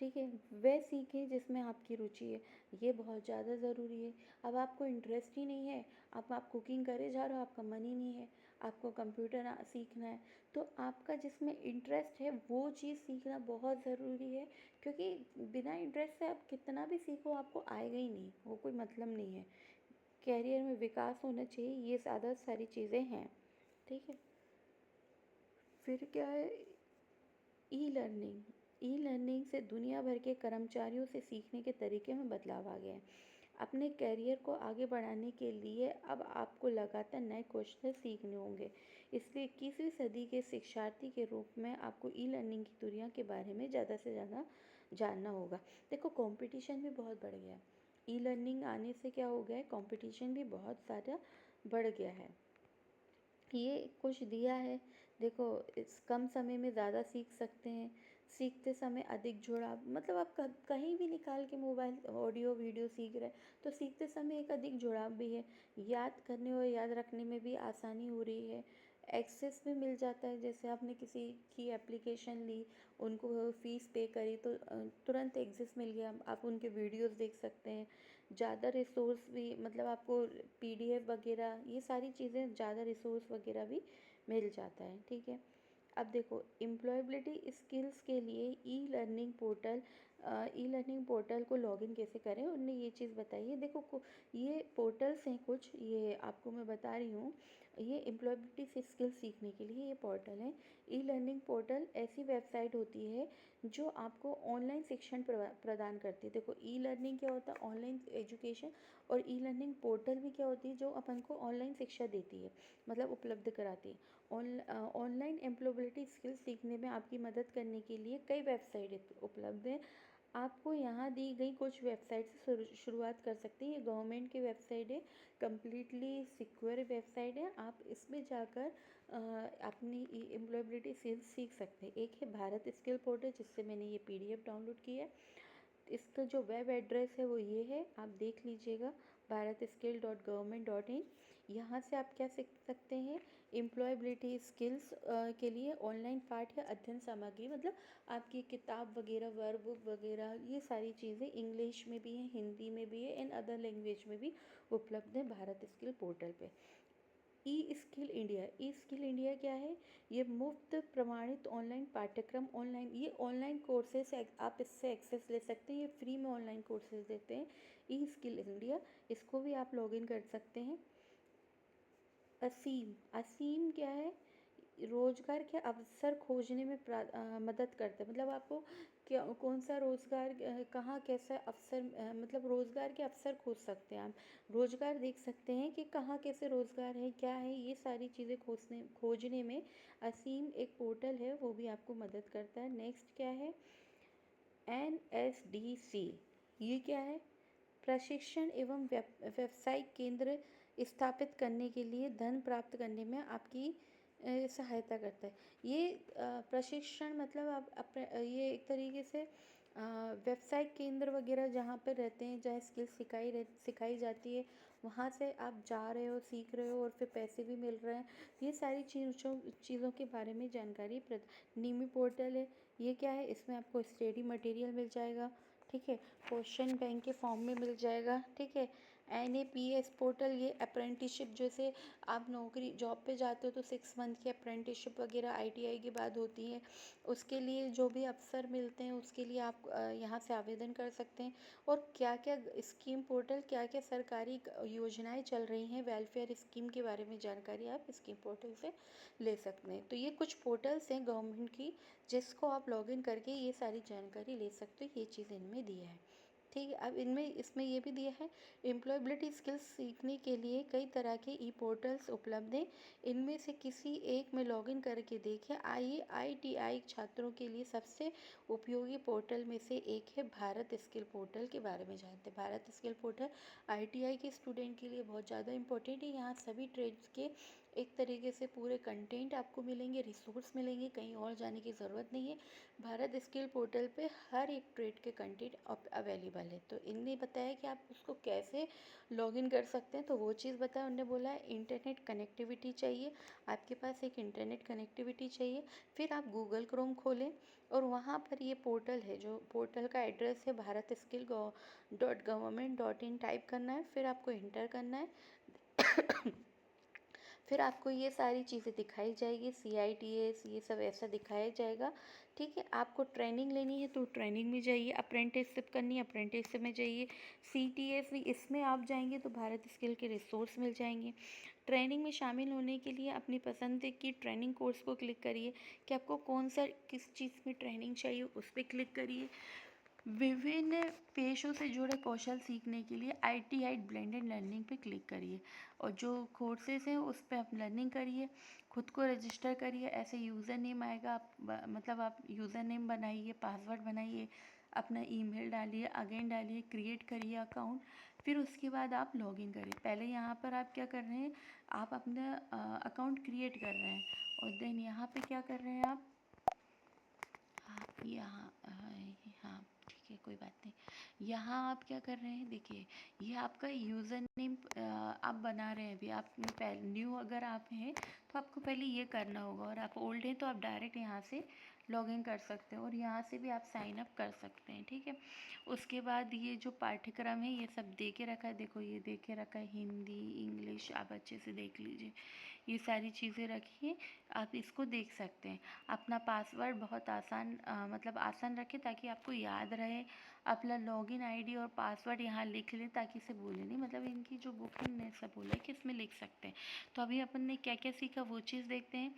ठीक है, वह सीखें जिसमें आपकी रुचि है, ये बहुत ज़्यादा ज़रूरी है। अब आपको इंटरेस्ट ही नहीं है, अब आप कुकिंग करे जा रहे हो, आपका मन ही नहीं है, आपको कंप्यूटर सीखना है, तो आपका जिसमें इंटरेस्ट है वो चीज़ सीखना बहुत ज़रूरी है, क्योंकि बिना इंटरेस्ट से आप कितना भी सीखो आपको आएगा ही नहीं, वो कोई मतलब नहीं है। कैरियर में विकास होना चाहिए, ये ज़्यादा सारी चीज़ें हैं, ठीक है। फिर क्या है, ई लर्निंग। ई लर्निंग से दुनिया भर के कर्मचारियों से सीखने के तरीके में बदलाव आ गया है। अपने करियर को आगे बढ़ाने के लिए अब आपको लगातार नए कौशल सीखने होंगे। इसलिए 21वीं सदी के शिक्षार्थी के रूप में आपको ई लर्निंग की दुनिया के बारे में ज़्यादा से ज़्यादा जानना होगा। देखो, कंपटीशन भी बहुत बढ़ गया है। ई लर्निंग आने से क्या हो गया है, कंपटीशन भी बहुत ज़्यादा बढ़ गया है। ये कुछ दिया है, देखो, इस कम समय में ज़्यादा सीख सकते हैं, सीखते समय अधिक जुड़ाव, मतलब आप कहीं भी निकाल के मोबाइल ऑडियो वीडियो सीख रहे हैं तो सीखते समय एक अधिक जुड़ाव भी है, याद करने और याद रखने में भी आसानी हो रही है, एक्सेस भी मिल जाता है, जैसे आपने किसी की एप्लीकेशन ली, उनको फ़ीस पे करी तो तुरंत एक्सेस मिल गया, आप उनके वीडियोस देख सकते हैं, ज़्यादा रिसोर्स भी, मतलब आपको पीडीएफ वगैरह, ये सारी चीज़ें, ज़्यादा रिसोर्स वगैरह भी मिल जाता है, ठीक है। अब देखो, एम्प्लॉयबिलिटी स्किल्स के लिए ई लर्निंग पोर्टल को लॉगिन कैसे करें, उनने ये चीज़ बताई है। देखो, ये पोर्टल्स हैं कुछ, ये आपको मैं बता रही हूँ, ये एम्प्लॉयबिलिटी से स्किल सीखने के लिए ये पोर्टल है। ई लर्निंग पोर्टल ऐसी वेबसाइट होती है जो आपको ऑनलाइन शिक्षण प्रदान करती है। देखो, ई लर्निंग क्या होता है, ऑनलाइन एजुकेशन, और ई लर्निंग पोर्टल भी क्या होती है, जो अपन को ऑनलाइन शिक्षा देती है, मतलब उपलब्ध कराती है। ऑनलाइन एम्प्लॉयबिलिटी स्किल्स सीखने में आपकी मदद करने के लिए कई वेबसाइट उपलब्ध हैं। आपको यहाँ दी गई कुछ वेबसाइट से शुरुआत कर सकते हैं। ये गवर्नमेंट की वेबसाइट है, कम्प्लीटली सिक्योर वेबसाइट है, आप इसमें जाकर अपनी एम्प्लॉयबिलिटी स्किल्स सीख सकते हैं। एक है भारत स्किल पोर्टल, जिससे मैंने ये पीडीएफ डाउनलोड की है। इसका जो वेब एड्रेस है वो ये है, आप देख लीजिएगा, bharatskill.government.in। यहाँ से आप क्या सीख सकते हैं, एम्प्लॉयबिलिटी स्किल्स के लिए ऑनलाइन पाठ या अध्ययन सामग्री, मतलब आपकी किताब वगैरह, वर्कबुक वगैरह, ये सारी चीज़ें इंग्लिश में भी हैं, हिंदी में भी है, एंड अदर लैंग्वेज में भी उपलब्ध है भारत स्किल पोर्टल पे। ई स्किल इंडिया क्या है, ये मुफ्त प्रमाणित ऑनलाइन पाठ्यक्रम, ऑनलाइन, ये ऑनलाइन कोर्सेज आप इससे एक्सेस ले सकते हैं, ये फ्री में ऑनलाइन कोर्सेज देते हैं। ई स्किल इंडिया, इसको भी आप लॉगिन कर सकते हैं। असीम, असीम क्या है, रोजगार के अवसर खोजने में मदद करता है, मतलब आपको क्या, कौन सा रोजगार, कहाँ कैसा अवसर, मतलब रोजगार के अवसर खोज सकते हैं आप, रोजगार देख सकते हैं कि कहाँ कैसे रोजगार है, क्या है, ये सारी चीज़ें खोजने में असीम एक पोर्टल है, वो भी आपको मदद करता है। नेक्स्ट क्या है, NSDC, ये क्या है, प्रशिक्षण एवं व्यावसायिक केंद्र स्थापित करने के लिए धन प्राप्त करने में आपकी सहायता करता है। ये प्रशिक्षण, मतलब आप ये एक तरीके से व्यावसायिक केंद्र वगैरह जहाँ पर रहते हैं, जहाँ स्किल सिखाई जाती है, वहाँ से आप जा रहे हो, सीख रहे हो, और फिर पैसे भी मिल रहे हैं, ये सारी चीज़ों के बारे में जानकारी नीमी पोर्टल है। ये क्या है, इसमें आपको स्टडी मटेरियल मिल जाएगा, ठीक है, क्वेश्चन बैंक के फॉर्म में मिल जाएगा, ठीक है। NAPS पोर्टल, ये अप्रेंटिसशिप, जैसे आप नौकरी जॉब पे जाते हो तो 6 मंथ की अप्रेंटिसशिप वगैरह ITI के बाद होती है, उसके लिए जो भी अवसर मिलते हैं उसके लिए आप यहाँ से आवेदन कर सकते हैं। और क्या क्या स्कीम पोर्टल, क्या क्या सरकारी योजनाएं चल रही हैं, वेलफेयर स्कीम के बारे में जानकारी आप स्कीम पोर्टल से ले सकते हैं। तो ये कुछ पोर्टल्स हैं गवर्नमेंट की, जिसको आप लॉगिन करके ये सारी जानकारी ले सकते हो, ये चीज़ इनमें दिया है, ठीक है। अब इसमें ये भी दिया है, एम्प्लॉयबिलिटी स्किल्स सीखने के लिए कई तरह के ई पोर्टल्स उपलब्ध हैं। इनमें से किसी एक में लॉगिन करके देखें। आइए आईटीआई छात्रों के लिए सबसे उपयोगी पोर्टल में से एक है भारत स्किल पोर्टल के बारे में जानते हैं। भारत स्किल पोर्टल आईटीआई के स्टूडेंट के लिए बहुत ज़्यादा इंपॉर्टेंट है। यहाँ सभी ट्रेड्स के एक तरीके से पूरे कंटेंट आपको मिलेंगे, रिसोर्स मिलेंगे, कहीं और जाने की ज़रूरत नहीं है। भारत स्किल पोर्टल पे हर एक ट्रेड के कंटेंट अवेलेबल है। तो इनने बताया कि आप उसको कैसे लॉगिन कर सकते हैं, तो वो चीज़ बताया। उन्होंने बोला है इंटरनेट कनेक्टिविटी चाहिए, आपके पास एक इंटरनेट कनेक्टिविटी चाहिए। फिर आप गूगल क्रोम खोलें और वहाँ पर ये पोर्टल है, जो पोर्टल का एड्रेस है bharatskill.government.in टाइप करना है। फिर आपको इंटर करना है। फिर आपको ये सारी चीज़ें दिखाई जाएगी, CITS ये सब ऐसा दिखाया जाएगा। ठीक है। आपको ट्रेनिंग लेनी है तो ट्रेनिंग में जाइए, अप्रेंटिसशिप करनी है अप्रेंटिसशिप में जाइए, CTS भी इसमें आप जाएंगे तो भारत स्किल के रिसोर्स मिल जाएंगे। ट्रेनिंग में शामिल होने के लिए अपनी पसंद की ट्रेनिंग कोर्स को क्लिक करिए कि आपको कौन सा किस चीज़ में ट्रेनिंग चाहिए, उस पर क्लिक करिए। विभिन्न पेशों से जुड़े कौशल सीखने के लिए ITI ब्लेंडेड लर्निंग पे क्लिक करिए और जो कोर्सेज हैं उस पर आप लर्निंग करिए, खुद को रजिस्टर करिए। ऐसे यूज़र नेम आएगा, मतलब आप यूज़र नेम बनाइए, पासवर्ड बनाइए, अपना ईमेल डालिए, अगेन डालिए, क्रिएट करिए अकाउंट। फिर उसके बाद आप लॉगिन करिए। पहले यहाँ पर आप क्या कर रहे हैं, आप अपना अकाउंट क्रिएट कर रहे हैं और देन यहाँ पे क्या कर रहे हैं आप, यहाँ हाँ ठीक है कोई बात नहीं। यहाँ आप क्या कर रहे हैं, देखिए ये आपका यूज़र नेम आप बना रहे हैं। अभी आप पहले न्यू अगर आप हैं तो आपको पहले ये करना होगा, और आप ओल्ड हैं तो आप डायरेक्ट यहाँ से लॉगिन कर सकते हैं और यहाँ से भी आप साइन अप कर सकते हैं। ठीक है। उसके बाद ये जो पाठ्यक्रम है ये सब दे के रखा है, देखो ये दे के रखा है, हिंदी इंग्लिश, आप अच्छे से देख लीजिए। ये सारी चीज़ें रखी हैं, आप इसको देख सकते हैं। अपना पासवर्ड बहुत आसान मतलब आसान रखें ताकि आपको याद रहे। अपना लॉगिन आईडी और पासवर्ड यहाँ लिख लें ताकि इसे भूलें नहीं। मतलब इनकी जो बुकिंग ने सब बोला है कि इसमें लिख सकते हैं। तो अभी अपन ने क्या क्या सीखा वो चीज़ देखते हैं।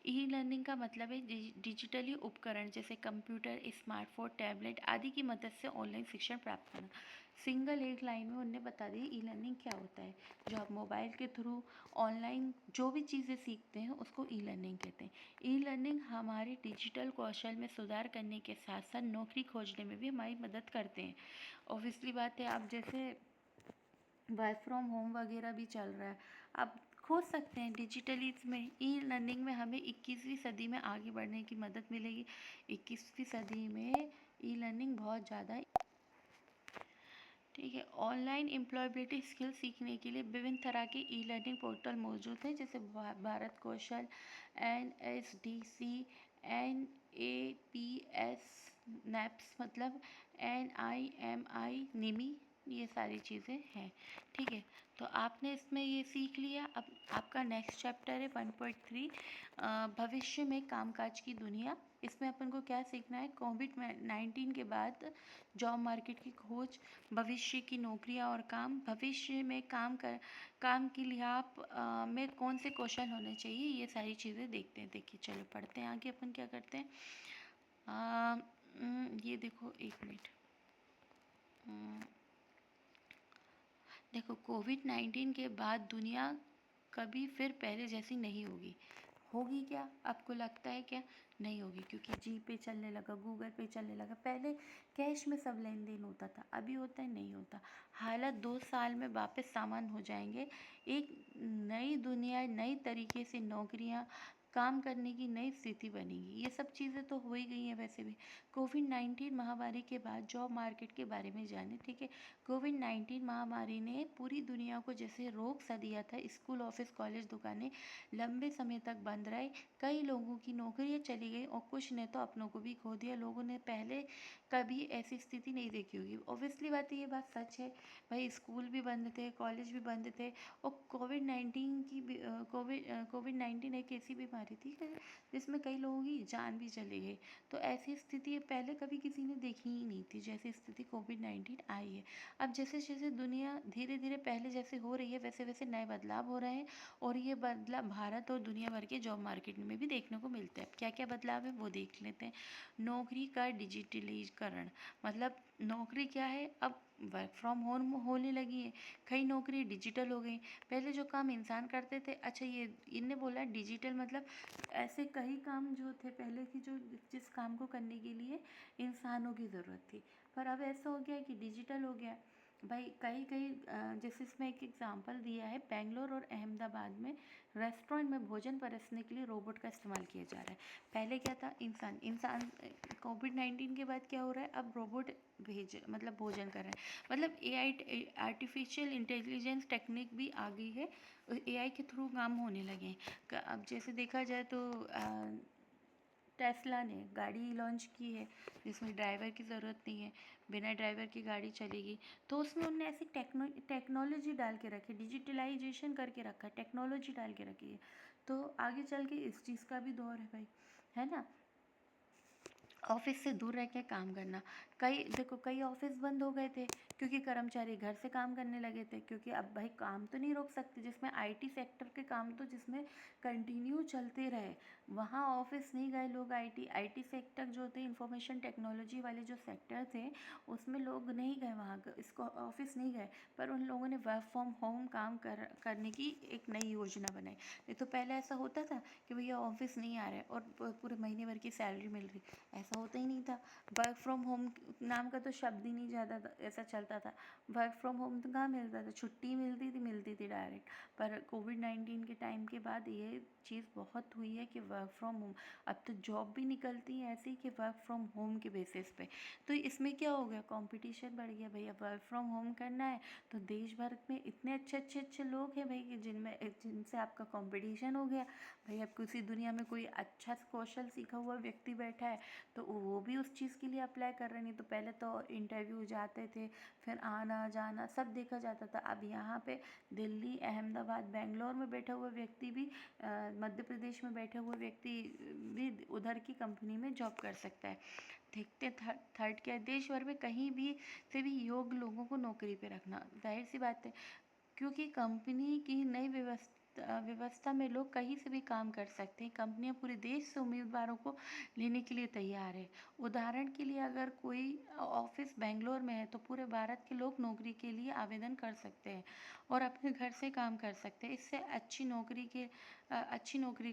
ई लर्निंग का मतलब है डिजिटली उपकरण जैसे कंप्यूटर, स्मार्टफोन, टैबलेट आदि की मदद से ऑनलाइन शिक्षण प्राप्त करना। सिंगल एक लाइन में उन्होंने बता दी ई लर्निंग क्या होता है। जो आप मोबाइल के थ्रू ऑनलाइन जो भी चीज़ें सीखते हैं उसको ई लर्निंग कहते हैं। ई लर्निंग हमारे डिजिटल कौशल में सुधार करने के साथ साथ नौकरी खोजने में भी हमारी मदद करते हैं। ऑब्वियसली बात है, आप जैसे वर्क फ्रॉम होम वगैरह भी चल रहा है, आप खोज सकते हैं डिजिटली। इसमें ई लर्निंग में हमें 21वीं सदी में आगे बढ़ने की मदद मिलेगी। 21वीं सदी में ई लर्निंग बहुत ज़्यादा, ठीक है। ऑनलाइन एम्प्लॉयबिलिटी स्किल सीखने के लिए विभिन्न तरह के ई लर्निंग पोर्टल मौजूद हैं, जैसे भारत कौशल, NSDC, NAPS, NAPS मतलब NIMI, निमी, ये सारी चीज़ें हैं। ठीक है। तो आपने इसमें ये सीख लिया। अब आपका नेक्स्ट चैप्टर है 1.3 भविष्य में कामकाज की दुनिया। इसमें अपन को क्या सीखना है, कोविड-19 के बाद जॉब मार्केट की खोज, भविष्य की नौकरियां और काम, भविष्य में काम के लिए आप में कौन से कौशल होने चाहिए, ये सारी चीज़ें देखते हैं। देखिए चलो पढ़ते हैं आगे। अपन क्या करते हैं, ये देखो एक मिनट, देखो कोविड-19 के बाद दुनिया कभी फिर पहले जैसी नहीं होगी। होगी क्या, आपको लगता है क्या? नहीं होगी, क्योंकि GPay चलने लगा, गूगल पे चलने लगा। पहले कैश में सब लेन देन होता था, अभी होता है नहीं होता। हालात 2 साल में वापस सामान हो जाएंगे। एक नई दुनिया, नई तरीके से नौकरियां, काम करने की नई स्थिति बनेगी। ये सब चीज़ें तो हो ही गई हैं वैसे भी। कोविड-19 महामारी के बाद जॉब मार्केट के बारे में जाने। ठीक है। कोविड-19 महामारी ने पूरी दुनिया को जैसे रोक सा दिया था। स्कूल, ऑफिस, कॉलेज, दुकानें लंबे समय तक बंद रहे। कई लोगों की नौकरियां चली गई और कुछ ने तो अपनों को भी खो दिया। लोगों ने पहले कभी ऐसी स्थिति नहीं देखी होगी। ऑब्वियसली बात है, ये बात सच है भाई। स्कूल भी बंद थे, कॉलेज भी बंद थे, और कोविड-19 एक ऐसी बीमारी थी जिसमें कई लोगों की जान भी चली गई। तो ऐसी स्थिति पहले कभी किसी ने देखी ही नहीं थी, जैसी स्थिति कोविड-19 आई है। अब जैसे जैसे दुनिया धीरे धीरे पहले जैसे हो रही है वैसे वैसे नए बदलाव हो रहे हैं, और ये बदलाव भारत और दुनिया भर के जॉब मार्केट में भी देखने को मिलता है। क्या क्या बदलाव है वो देख लेते हैं। नौकरी का डिजिटलीकरण, मतलब नौकरी क्या है, अब वर्क फ्रॉम होम होने लगी है, कई नौकरी डिजिटल हो गई। पहले जो काम इंसान करते थे, अच्छा ये इनने बोला डिजिटल मतलब ऐसे कई काम जो थे पहले की, जो जिस काम को करने के लिए इंसानों की ज़रूरत थी, पर अब ऐसा हो गया है कि डिजिटल हो गया है। भाई कई कई जैसे इसमें एक एग्जांपल दिया है, बेंगलोर और अहमदाबाद में रेस्टोरेंट में भोजन परोसने के लिए रोबोट का इस्तेमाल किया जा रहा है। पहले क्या था, इंसान इंसान कोविड-19 के बाद क्या हो रहा है, अब रोबोट मतलब भोजन कर रहे हैं, मतलब एआई आर्टिफिशियल इंटेलिजेंस टेक्निक भी आ गई है, एआई के थ्रू काम होने लगे हैं। अब जैसे देखा जाए तो टेस्ला ने गाड़ी लॉन्च की है जिसमें ड्राइवर की ज़रूरत नहीं है, बिना ड्राइवर की गाड़ी चलेगी। तो उसमें उन्होंने ऐसी टेक्नोलॉजी डाल के रखी, डिजिटलाइजेशन करके रखा, टेक्नोलॉजी डाल के रखी है। तो आगे चल के इस चीज़ का भी दौर है भाई, है ना। ऑफिस से दूर रह के काम करना, कई ऑफिस बंद हो गए थे क्योंकि कर्मचारी घर से काम करने लगे थे, क्योंकि अब भाई काम तो नहीं रोक सकते, जिसमें आईटी सेक्टर के काम तो जिसमें कंटिन्यू चलते रहे, वहाँ ऑफिस नहीं गए लोग। आईटी सेक्टर जो थे, इंफॉर्मेशन टेक्नोलॉजी वाले जो सेक्टर थे, उसमें लोग नहीं गए वहाँ, इसको ऑफिस नहीं गए, पर उन लोगों ने वर्क फ्रॉम होम काम करने की एक नई योजना बनाई। नहीं तो पहले ऐसा होता था कि भैया ऑफिस नहीं आ रहे और पूरे महीने भर की सैलरी मिल रही, ऐसा होता ही नहीं था। वर्क फ्रॉम होम नाम का तो शब्द ही नहीं ज़्यादा ऐसा चलता था। वर्क फ्रॉम होम तो कहाँ मिलता था, छुट्टी मिलती थी डायरेक्ट। पर कोविड-19 के टाइम के बाद ये चीज़ बहुत हुई है कि वर्क फ्रॉम होम, अब तो जॉब भी निकलती है ऐसी कि वर्क फ्रॉम होम के बेसिस पे। तो इसमें क्या हो गया, कंपटीशन बढ़ गया भैया, वर्क फ्रॉम होम करना है तो देश भर में इतने अच्छे लोग हैं भाई कि जिनसे आपका कंपटीशन हो गया। भाई अब किसी दुनिया में कोई अच्छा कौशल सीखा हुआ व्यक्ति बैठा है तो वो भी उस चीज़ के लिए अप्लाई कर रहे, नहीं तो पहले तो इंटरव्यू जाते थे, फिर आना जाना सब देखा जाता था। अब यहाँ पे दिल्ली, अहमदाबाद, बेंगलोर में बैठा हुआ व्यक्ति भी, मध्य प्रदेश में बैठे हुए व्यक्ति भी उधर की कंपनी में जॉब कर सकता है। देखते थर्ड क्या है, देश भर में कहीं भी से भी योग्य लोगों को नौकरी पे रखना, जाहिर सी बात है, क्योंकि कंपनी की नई व्यवस्था में लोग कहीं से भी काम कर सकते हैं। कंपनियां पूरे देश से उम्मीदवारों को लेने के लिए तैयार है। उदाहरण के लिए अगर कोई ऑफिस बेंगलोर में है तो पूरे भारत के लोग नौकरी के लिए आवेदन कर सकते हैं और अपने घर से काम कर सकते हैं। इससे अच्छी नौकरी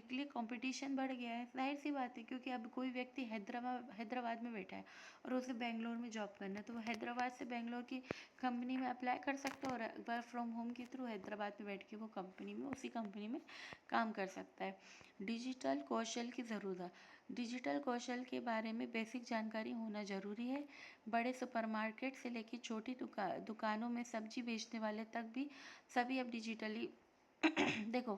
के लिए कंपटीशन बढ़ गया है, जाहिर सी बात है, क्योंकि अब कोई व्यक्ति हैदराबाद में बैठा है और उसे बेंगलोर में जॉब करना है तो वो हैदराबाद से बेंगलोर की कंपनी में अप्लाई कर सकता है और वर्क फ्रॉम होम के थ्रू हैदराबाद में बैठ के वो उसी कंपनी में काम कर सकता है। डिजिटल कौशल की ज़रूरत, डिजिटल कौशल के बारे में बेसिक जानकारी होना ज़रूरी है। बड़े सुपरमार्केट से लेकर छोटी दुकानों में सब्जी बेचने वाले तक भी सभी अब डिजिटली देखो,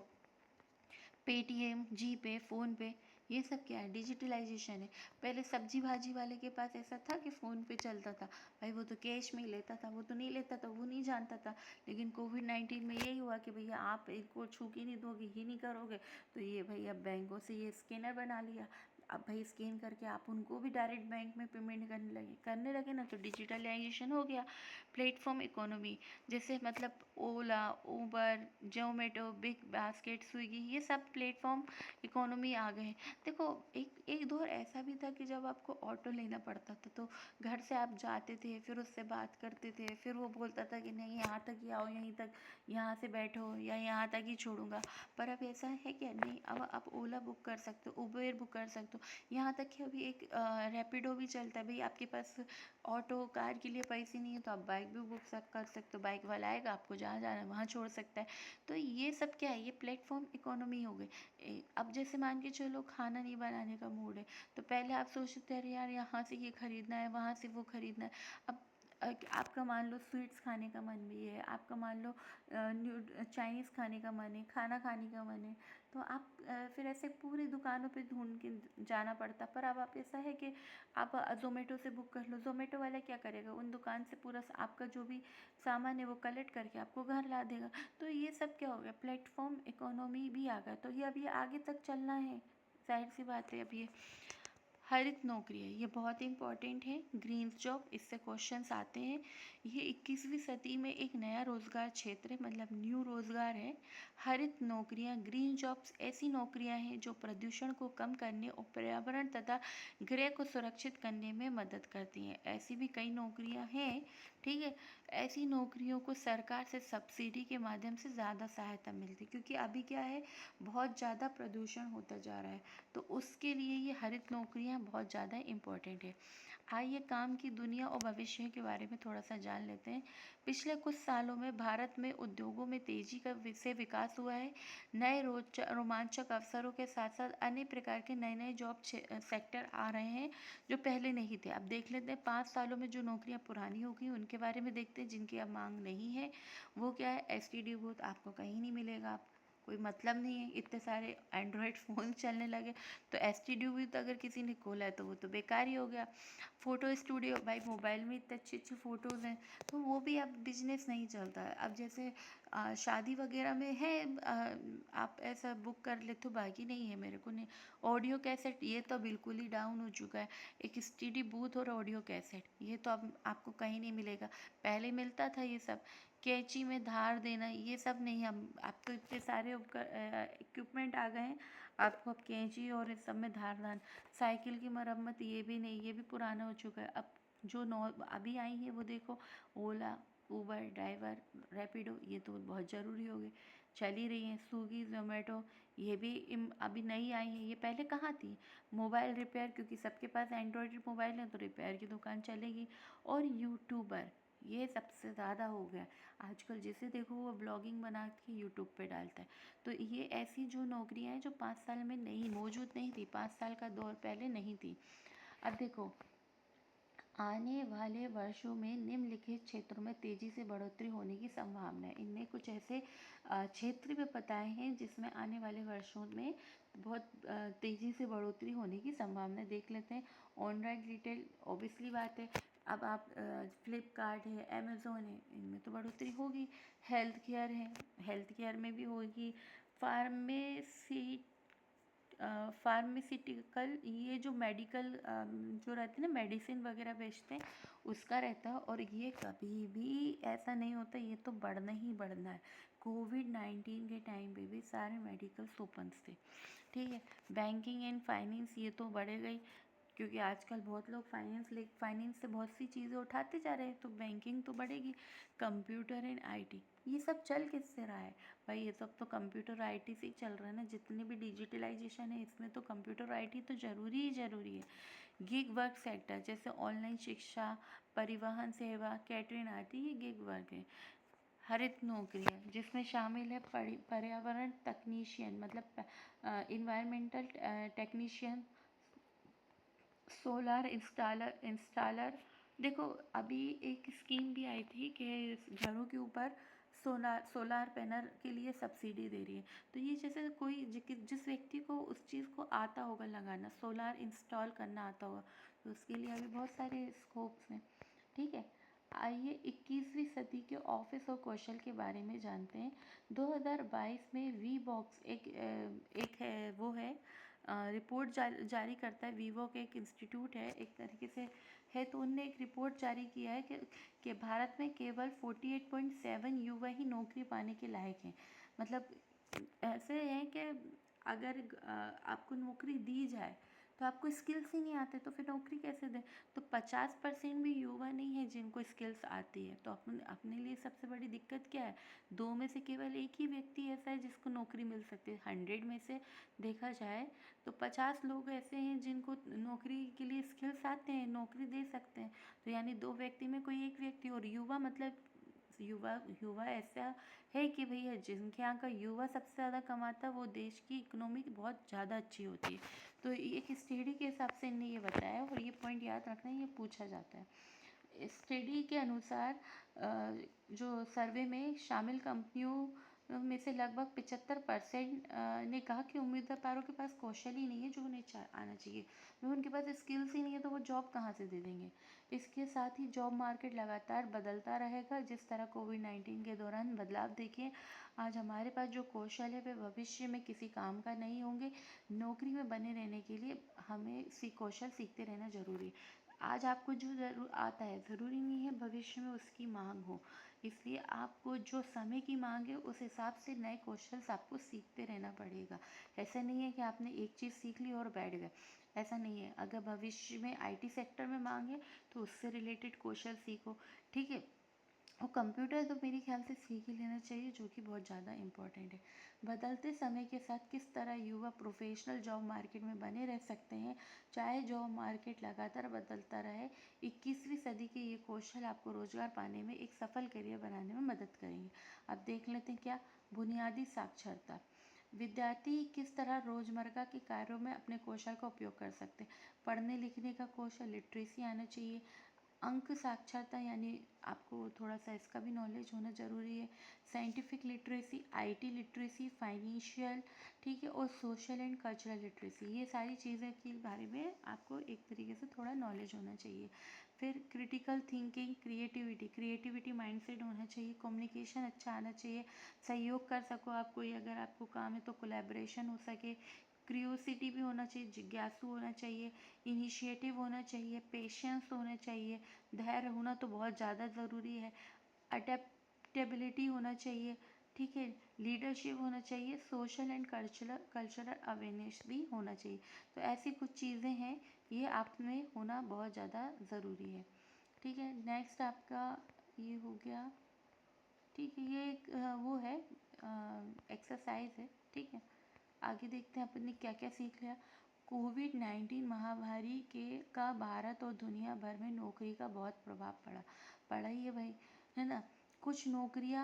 पेटीएम, जीपे, फ़ोनपे, ये सब क्या है, डिजिटलाइजेशन है। पहले सब्जी भाजी वाले के पास ऐसा था कि फ़ोन पे चलता था, भाई वो तो कैश में ही लेता था, वो तो नहीं लेता था, वो नहीं जानता था। लेकिन कोविड-19 में यही हुआ कि भैया आप इनको छू के नहीं दोगे, ही नहीं करोगे, तो ये भैया बैंकों से ये स्कैनर बना लिया। अब भाई स्कैन करके आप उनको भी डायरेक्ट बैंक में पेमेंट करने लगे ना, तो डिजिटलाइजेशन हो गया। प्लेटफॉर्म इकोनॉमी, जैसे मतलब ओला, उबर, जोमेटो, बिग बास्केट, स्विगी, ये सब प्लेटफॉर्म इकोनॉमी आ गए हैं। देखो, एक दौर ऐसा भी था कि जब आपको ऑटो लेना पड़ता था तो घर से आप जाते थे, फिर उससे बात करते थे, फिर वो बोलता था कि नहीं यहाँ तक ही आओ, यहीं तक यहाँ से बैठो या यहाँ तक ही छोड़ूंगा। पर अब ऐसा है कि नहीं, अब आप ओला बुक कर सकते हो, उबेर बुक कर सकते हो, यहाँ तक कि अभी एक रैपिडो भी चलता है। भाई आपके पास ऑटो कार के लिए पैसे नहीं है तो आप बाइक भी बुक कर सकते हो, बाइक वाला आएगा आपको जहाँ जाना है वहाँ छोड़ सकता है। तो ये सब क्या है, ये प्लेटफॉर्म इकोनॉमी हो गई। अब जैसे मान के चलो खाना नहीं बनाने का मूड है तो पहले आप सोचते थे अरे यार यहाँ से ये खरीदना है, वहाँ से वो खरीदना है। अब आपका मान लो स्वीट्स खाने का मन भी है, आपका मान लो चाइनीज़ खाने का मन है, खाना खाने का मन है, तो आप फिर ऐसे पूरी दुकानों पे ढूंढ के जाना पड़ता। पर अब आप ऐसा है कि आप ज़ोमेटो से बुक कर लो, ज़ोमेटो वाला क्या करेगा, उन दुकान से पूरा आपका जो भी सामान है वो कलेक्ट करके आपको घर ला देगा। तो ये सब क्या हो गया, प्लेटफॉर्म इकोनॉमी भी आ गया। तो ये अभी आगे तक चलना है, जाहिर सी बात है। अब ये हरित नौकरी है, ये बहुत इंपॉर्टेंट है, ग्रीन जॉब, इससे क्वेश्चंस आते हैं। ये 21वीं सदी में एक नया रोजगार क्षेत्र है, मतलब न्यू रोजगार है। हरित नौकरियां, ग्रीन जॉब्स ऐसी नौकरियां हैं जो प्रदूषण को कम करने और पर्यावरण तथा गृह को सुरक्षित करने में मदद करती हैं। ऐसी भी कई नौकरियां हैं ठीक है। ऐसी नौकरियों को सरकार से सब्सिडी के माध्यम से ज़्यादा सहायता मिलती, क्योंकि अभी क्या है, बहुत ज़्यादा प्रदूषण होता जा रहा है, तो उसके लिए ये हरित नौकरियां बहुत ज़्यादा इम्पोर्टेंट है। आइए काम की दुनिया और भविष्य के बारे में थोड़ा सा जान लेते हैं। पिछले कुछ सालों में भारत में उद्योगों में तेजी से विकास हुआ है। नए रोमांचक अवसरों के साथ साथ अनेक प्रकार के नए नए जॉब सेक्टर आ रहे हैं जो पहले नहीं थे। अब देख लेते हैं 5 सालों में जो नौकरियां पुरानी हो गई उनके बारे में देखते हैं, जिनकी अब मांग नहीं है। वो क्या है, एसटीडी बूथ आपको कहीं नहीं मिलेगा। आप कोई मतलब नहीं है, इतने सारे एंड्रॉयड फ़ोन चलने लगे, तो एसटीडी बूथ अगर किसी ने खोला है तो वो तो बेकार ही हो गया। फ़ोटो स्टूडियो, भाई मोबाइल में इतने अच्छी अच्छी फ़ोटोज़ हैं, तो वो भी अब बिजनेस नहीं चलता है। अब जैसे शादी वगैरह में है, आप ऐसा बुक कर ले, तो बाकी नहीं है मेरे को नहीं। ऑडियो कैसेट ये तो बिल्कुल ही डाउन हो चुका है। एक एसटीडी बूथ और ऑडियो कैसेट ये तो अब आपको कहीं नहीं मिलेगा। पहले मिलता था ये सब। कैंची में धार देना ये सब नहीं, अब तो इतने सारे इक्विपमेंट आ गए हैं, आपको अब कैंची और इस सब में धार दान। साइकिल की मरम्मत ये भी नहीं, ये भी पुराना हो चुका है। अब जो अभी आई है वो देखो, ओला, उबर ड्राइवर, रैपिडो, ये तो बहुत ज़रूरी हो गए, चल ही रही हैं। स्विगी, जोमेटो, ये भी अभी नई आई है, ये पहले कहाँ थी। मोबाइल रिपेयर, क्योंकि सबके पास एंड्रॉयड मोबाइल है तो रिपेयर की दुकान चलेगी। और यूट्यूबर, ये सबसे ज़्यादा हो गया आजकल। जिसे देखो वो ब्लॉगिंग बना के यूट्यूब पे डालता है। तो ये ऐसी जो नौकरियां हैं जो 5 साल में नहीं मौजूद नहीं थी, 5 साल का दौर पहले नहीं थी। अब देखो, आने वाले वर्षों में निम्नलिखित क्षेत्रों में तेजी से बढ़ोतरी होने की संभावना है। इनमें कुछ ऐसे क्षेत्र भी बताए हैं जिसमें आने वाले वर्षों में बहुत तेजी से बढ़ोतरी होने की संभावना है। देख लेते हैं। ऑनलाइन रिटेल, ऑब्वियसली बात है। अब आप फ्लिपकार्ट है, अमेज़ोन है, इनमें तो बढ़ोतरी होगी। हेल्थ केयर है, हेल्थ केयर में भी होगी। फार्मेसी फार्मास्यूटिकल, ये जो मेडिकल जो रहते हैं ना, मेडिसिन वगैरह बेचते हैं, उसका रहता है। और ये कभी भी ऐसा नहीं होता, ये तो बढ़ना ही बढ़ना है। कोविड-19 के टाइम पे भी सारे मेडिकल्स ओपन थे, ठीक है। बैंकिंग एंड फाइनेंस, ये तो बढ़ेगा ही, क्योंकि आजकल बहुत लोग फाइनेंस से बहुत सी चीज़ें उठाते जा रहे हैं, तो बैंकिंग तो बढ़ेगी। कंप्यूटर एंड आईटी, ये सब चल किससे रहा है भाई, ये सब तो कंप्यूटर आईटी से ही चल रहा है ना। जितनी भी डिजिटलाइजेशन है इसमें तो कंप्यूटर आईटी तो ज़रूरी ही ज़रूरी है। गिग वर्क सेक्टर, जैसे ऑनलाइन शिक्षा, परिवहन सेवा, कैटरिंग आदि, ये गिग वर्क है। हरित नौकरियाँ, जिसमें शामिल है पर्यावरण तकनीशियन, मतलब इन्वायरमेंटल टेक्नीशियन, सोलार इंस्टॉलर। देखो, अभी एक स्कीम भी आई थी कि घरों के ऊपर सोलार पैनल के लिए सब्सिडी दे रही है। तो ये जैसे कोई जिस व्यक्ति को उस चीज़ को आता होगा लगाना, सोलार इंस्टॉल करना आता होगा, तो उसके लिए अभी बहुत सारे स्कोप्स हैं, ठीक है। आइए 21वीं सदी के ऑफिस और कौशल के बारे में जानते हैं। 2022 में वी बॉक्स एक है, वो है रिपोर्ट जारी करता है। वीवॉक एक इंस्टीट्यूट है एक तरीके से है, तो उनने एक रिपोर्ट जारी किया है कि भारत में केवल 48.7 युवा ही नौकरी पाने के लायक हैं। मतलब ऐसे है कि अगर आपको नौकरी दी जाए तो आपको स्किल्स ही नहीं आते, तो फिर नौकरी कैसे दें। तो 50% भी युवा नहीं है जिनको स्किल्स आती है। तो अपने लिए सबसे बड़ी दिक्कत क्या है, 2 में से केवल एक ही व्यक्ति ऐसा है जिसको नौकरी मिल सकती है। 100 में से देखा जाए तो 50 लोग ऐसे हैं जिनको नौकरी के लिए स्किल्स आते हैं, नौकरी दे सकते हैं। तो यानी 2 व्यक्ति में कोई एक व्यक्ति। और युवा मतलब युवा युवा ऐसा है कि भैया जिनके यहाँ का युवा सबसे ज़्यादा कमाता है वो देश की इकोनॉमी बहुत ज़्यादा अच्छी होती है। तो एक स्टडी के हिसाब से इन्हें ये बताया, और ये पॉइंट याद रखना, ये पूछा जाता है। स्टडी के अनुसार जो सर्वे में शामिल कंपनियों में से लगभग 75% ने कहा कि उम्मीदवारों के पास कौशल ही नहीं है जो उन्हें आना चाहिए। अगर उनके पास स्किल्स ही नहीं है तो वो जॉब कहाँ से दे देंगे। इसके साथ ही जॉब मार्केट लगातार बदलता रहेगा, जिस तरह कोविड-19 के दौरान बदलाव देखिए। आज हमारे पास जो कौशल है वे भविष्य में किसी काम का नहीं होंगे। नौकरी में बने रहने के लिए हमें कौशल सीखते रहना ज़रूरी है। आज आपको जो ज़रूर आता है, ज़रूरी नहीं है भविष्य में उसकी मांग हो। इसलिए आपको जो समय की मांग है उस हिसाब से नए कौशल्स आपको सीखते रहना पड़ेगा। ऐसा नहीं है कि आपने एक चीज़ सीख ली और बैठ गए। ऐसा नहीं है। अगर भविष्य में IT सेक्टर में मांग है तो उससे रिलेटेड कौशल सीखो, ठीक है। और कंप्यूटर तो मेरे ख्याल से सीख ही लेना चाहिए, जो कि बहुत ज़्यादा इम्पोर्टेंट है। बदलते समय के साथ किस तरह युवा प्रोफेशनल जॉब मार्केट में बने रह सकते हैं, चाहे जॉब मार्केट लगातार बदलता रहे। 21वीं सदी के ये कौशल आपको रोजगार पाने में, एक सफल करियर बनाने में मदद करेंगे। अब देख लेते हैं क्या। बुनियादी साक्षरता, विद्यार्थी किस तरह रोजमर्रा के कार्यों में अपने कौशल का उपयोग कर सकते हैं। पढ़ने लिखने का कौशल, लिटरेसी आना चाहिए। अंक साक्षरता यानी आपको थोड़ा सा इसका भी नॉलेज होना ज़रूरी है। Scientific literacy, IT literacy, financial, ठीक है, और सोशल एंड कल्चरल लिटरेसी, ये सारी चीज़ें के बारे में आपको एक तरीके से थोड़ा नॉलेज होना चाहिए। फिर क्रिटिकल थिंकिंग, क्रिएटिविटी माइंडसेट होना चाहिए। कम्युनिकेशन अच्छा आना चाहिए, सहयोग कर सको आप, कोई अगर आपको काम है तो कोलैबोरेशन हो सके। क्रियोसिटी भी होना चाहिए, जिज्ञासु होना चाहिए। इनिशिएटिव होना चाहिए, पेशेंस होना चाहिए, धैर्य होना तो बहुत ज़्यादा ज़रूरी है। अडेप्टेबिलिटी होना चाहिए, ठीक है। लीडरशिप होना चाहिए, सोशल एंड कल्चरल अवेयरनेस भी होना चाहिए। तो ऐसी कुछ चीज़ें हैं, ये आप में होना बहुत ज़्यादा ज़रूरी है, ठीक है। नेक्स्ट आपका ये हो गया, ठीक है। ये एक वो है, एक्सरसाइज है, ठीक है। आगे देखते हैं अपन ने क्या क्या सीख लिया। कोविड-19 महामारी का भारत और दुनिया भर में नौकरी का बहुत प्रभाव पड़ा ही है भाई, है ना। कुछ नौकरियां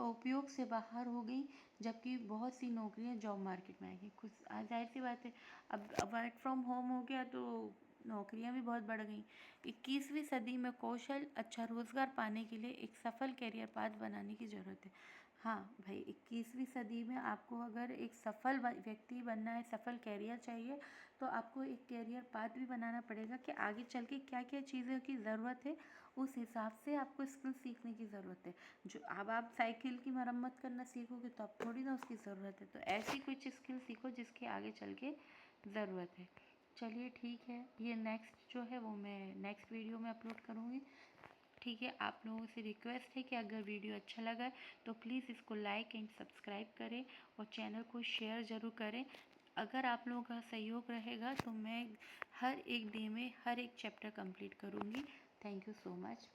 उपयोग से बाहर हो गई, जबकि बहुत सी नौकरियां जॉब मार्केट में आएंगी। कुछ जाहिर सी बात है, अब वर्क फ्रॉम होम हो गया तो नौकरियां भी बहुत बढ़ गई। 21वीं सदी में कौशल अच्छा रोजगार पाने के लिए एक सफल करियर पाथ बनाने की ज़रूरत है। हाँ भाई, 21वीं सदी में आपको अगर एक सफल व्यक्ति बनना है, सफल कैरियर चाहिए, तो आपको एक कैरियर पाथ भी बनाना पड़ेगा कि आगे चल के क्या क्या चीज़ों की ज़रूरत है, उस हिसाब से आपको स्किल सीखने की ज़रूरत है। जो अब आप साइकिल की मरम्मत करना सीखोगे तो अब थोड़ी ना उसकी ज़रूरत है। तो ऐसी कुछ स्किल सीखो जिसकी आगे चल के ज़रूरत है। चलिए ठीक है, ये नेक्स्ट जो है वो मैं नेक्स्ट वीडियो में अपलोड करूँगी, ठीक है। आप लोगों से रिक्वेस्ट है कि अगर वीडियो अच्छा लगा तो प्लीज़ इसको लाइक एंड सब्सक्राइब करें और चैनल को शेयर ज़रूर करें। अगर आप लोगों का सहयोग रहेगा तो मैं हर एक डे में हर एक चैप्टर कंप्लीट करूँगी। Thank you so much.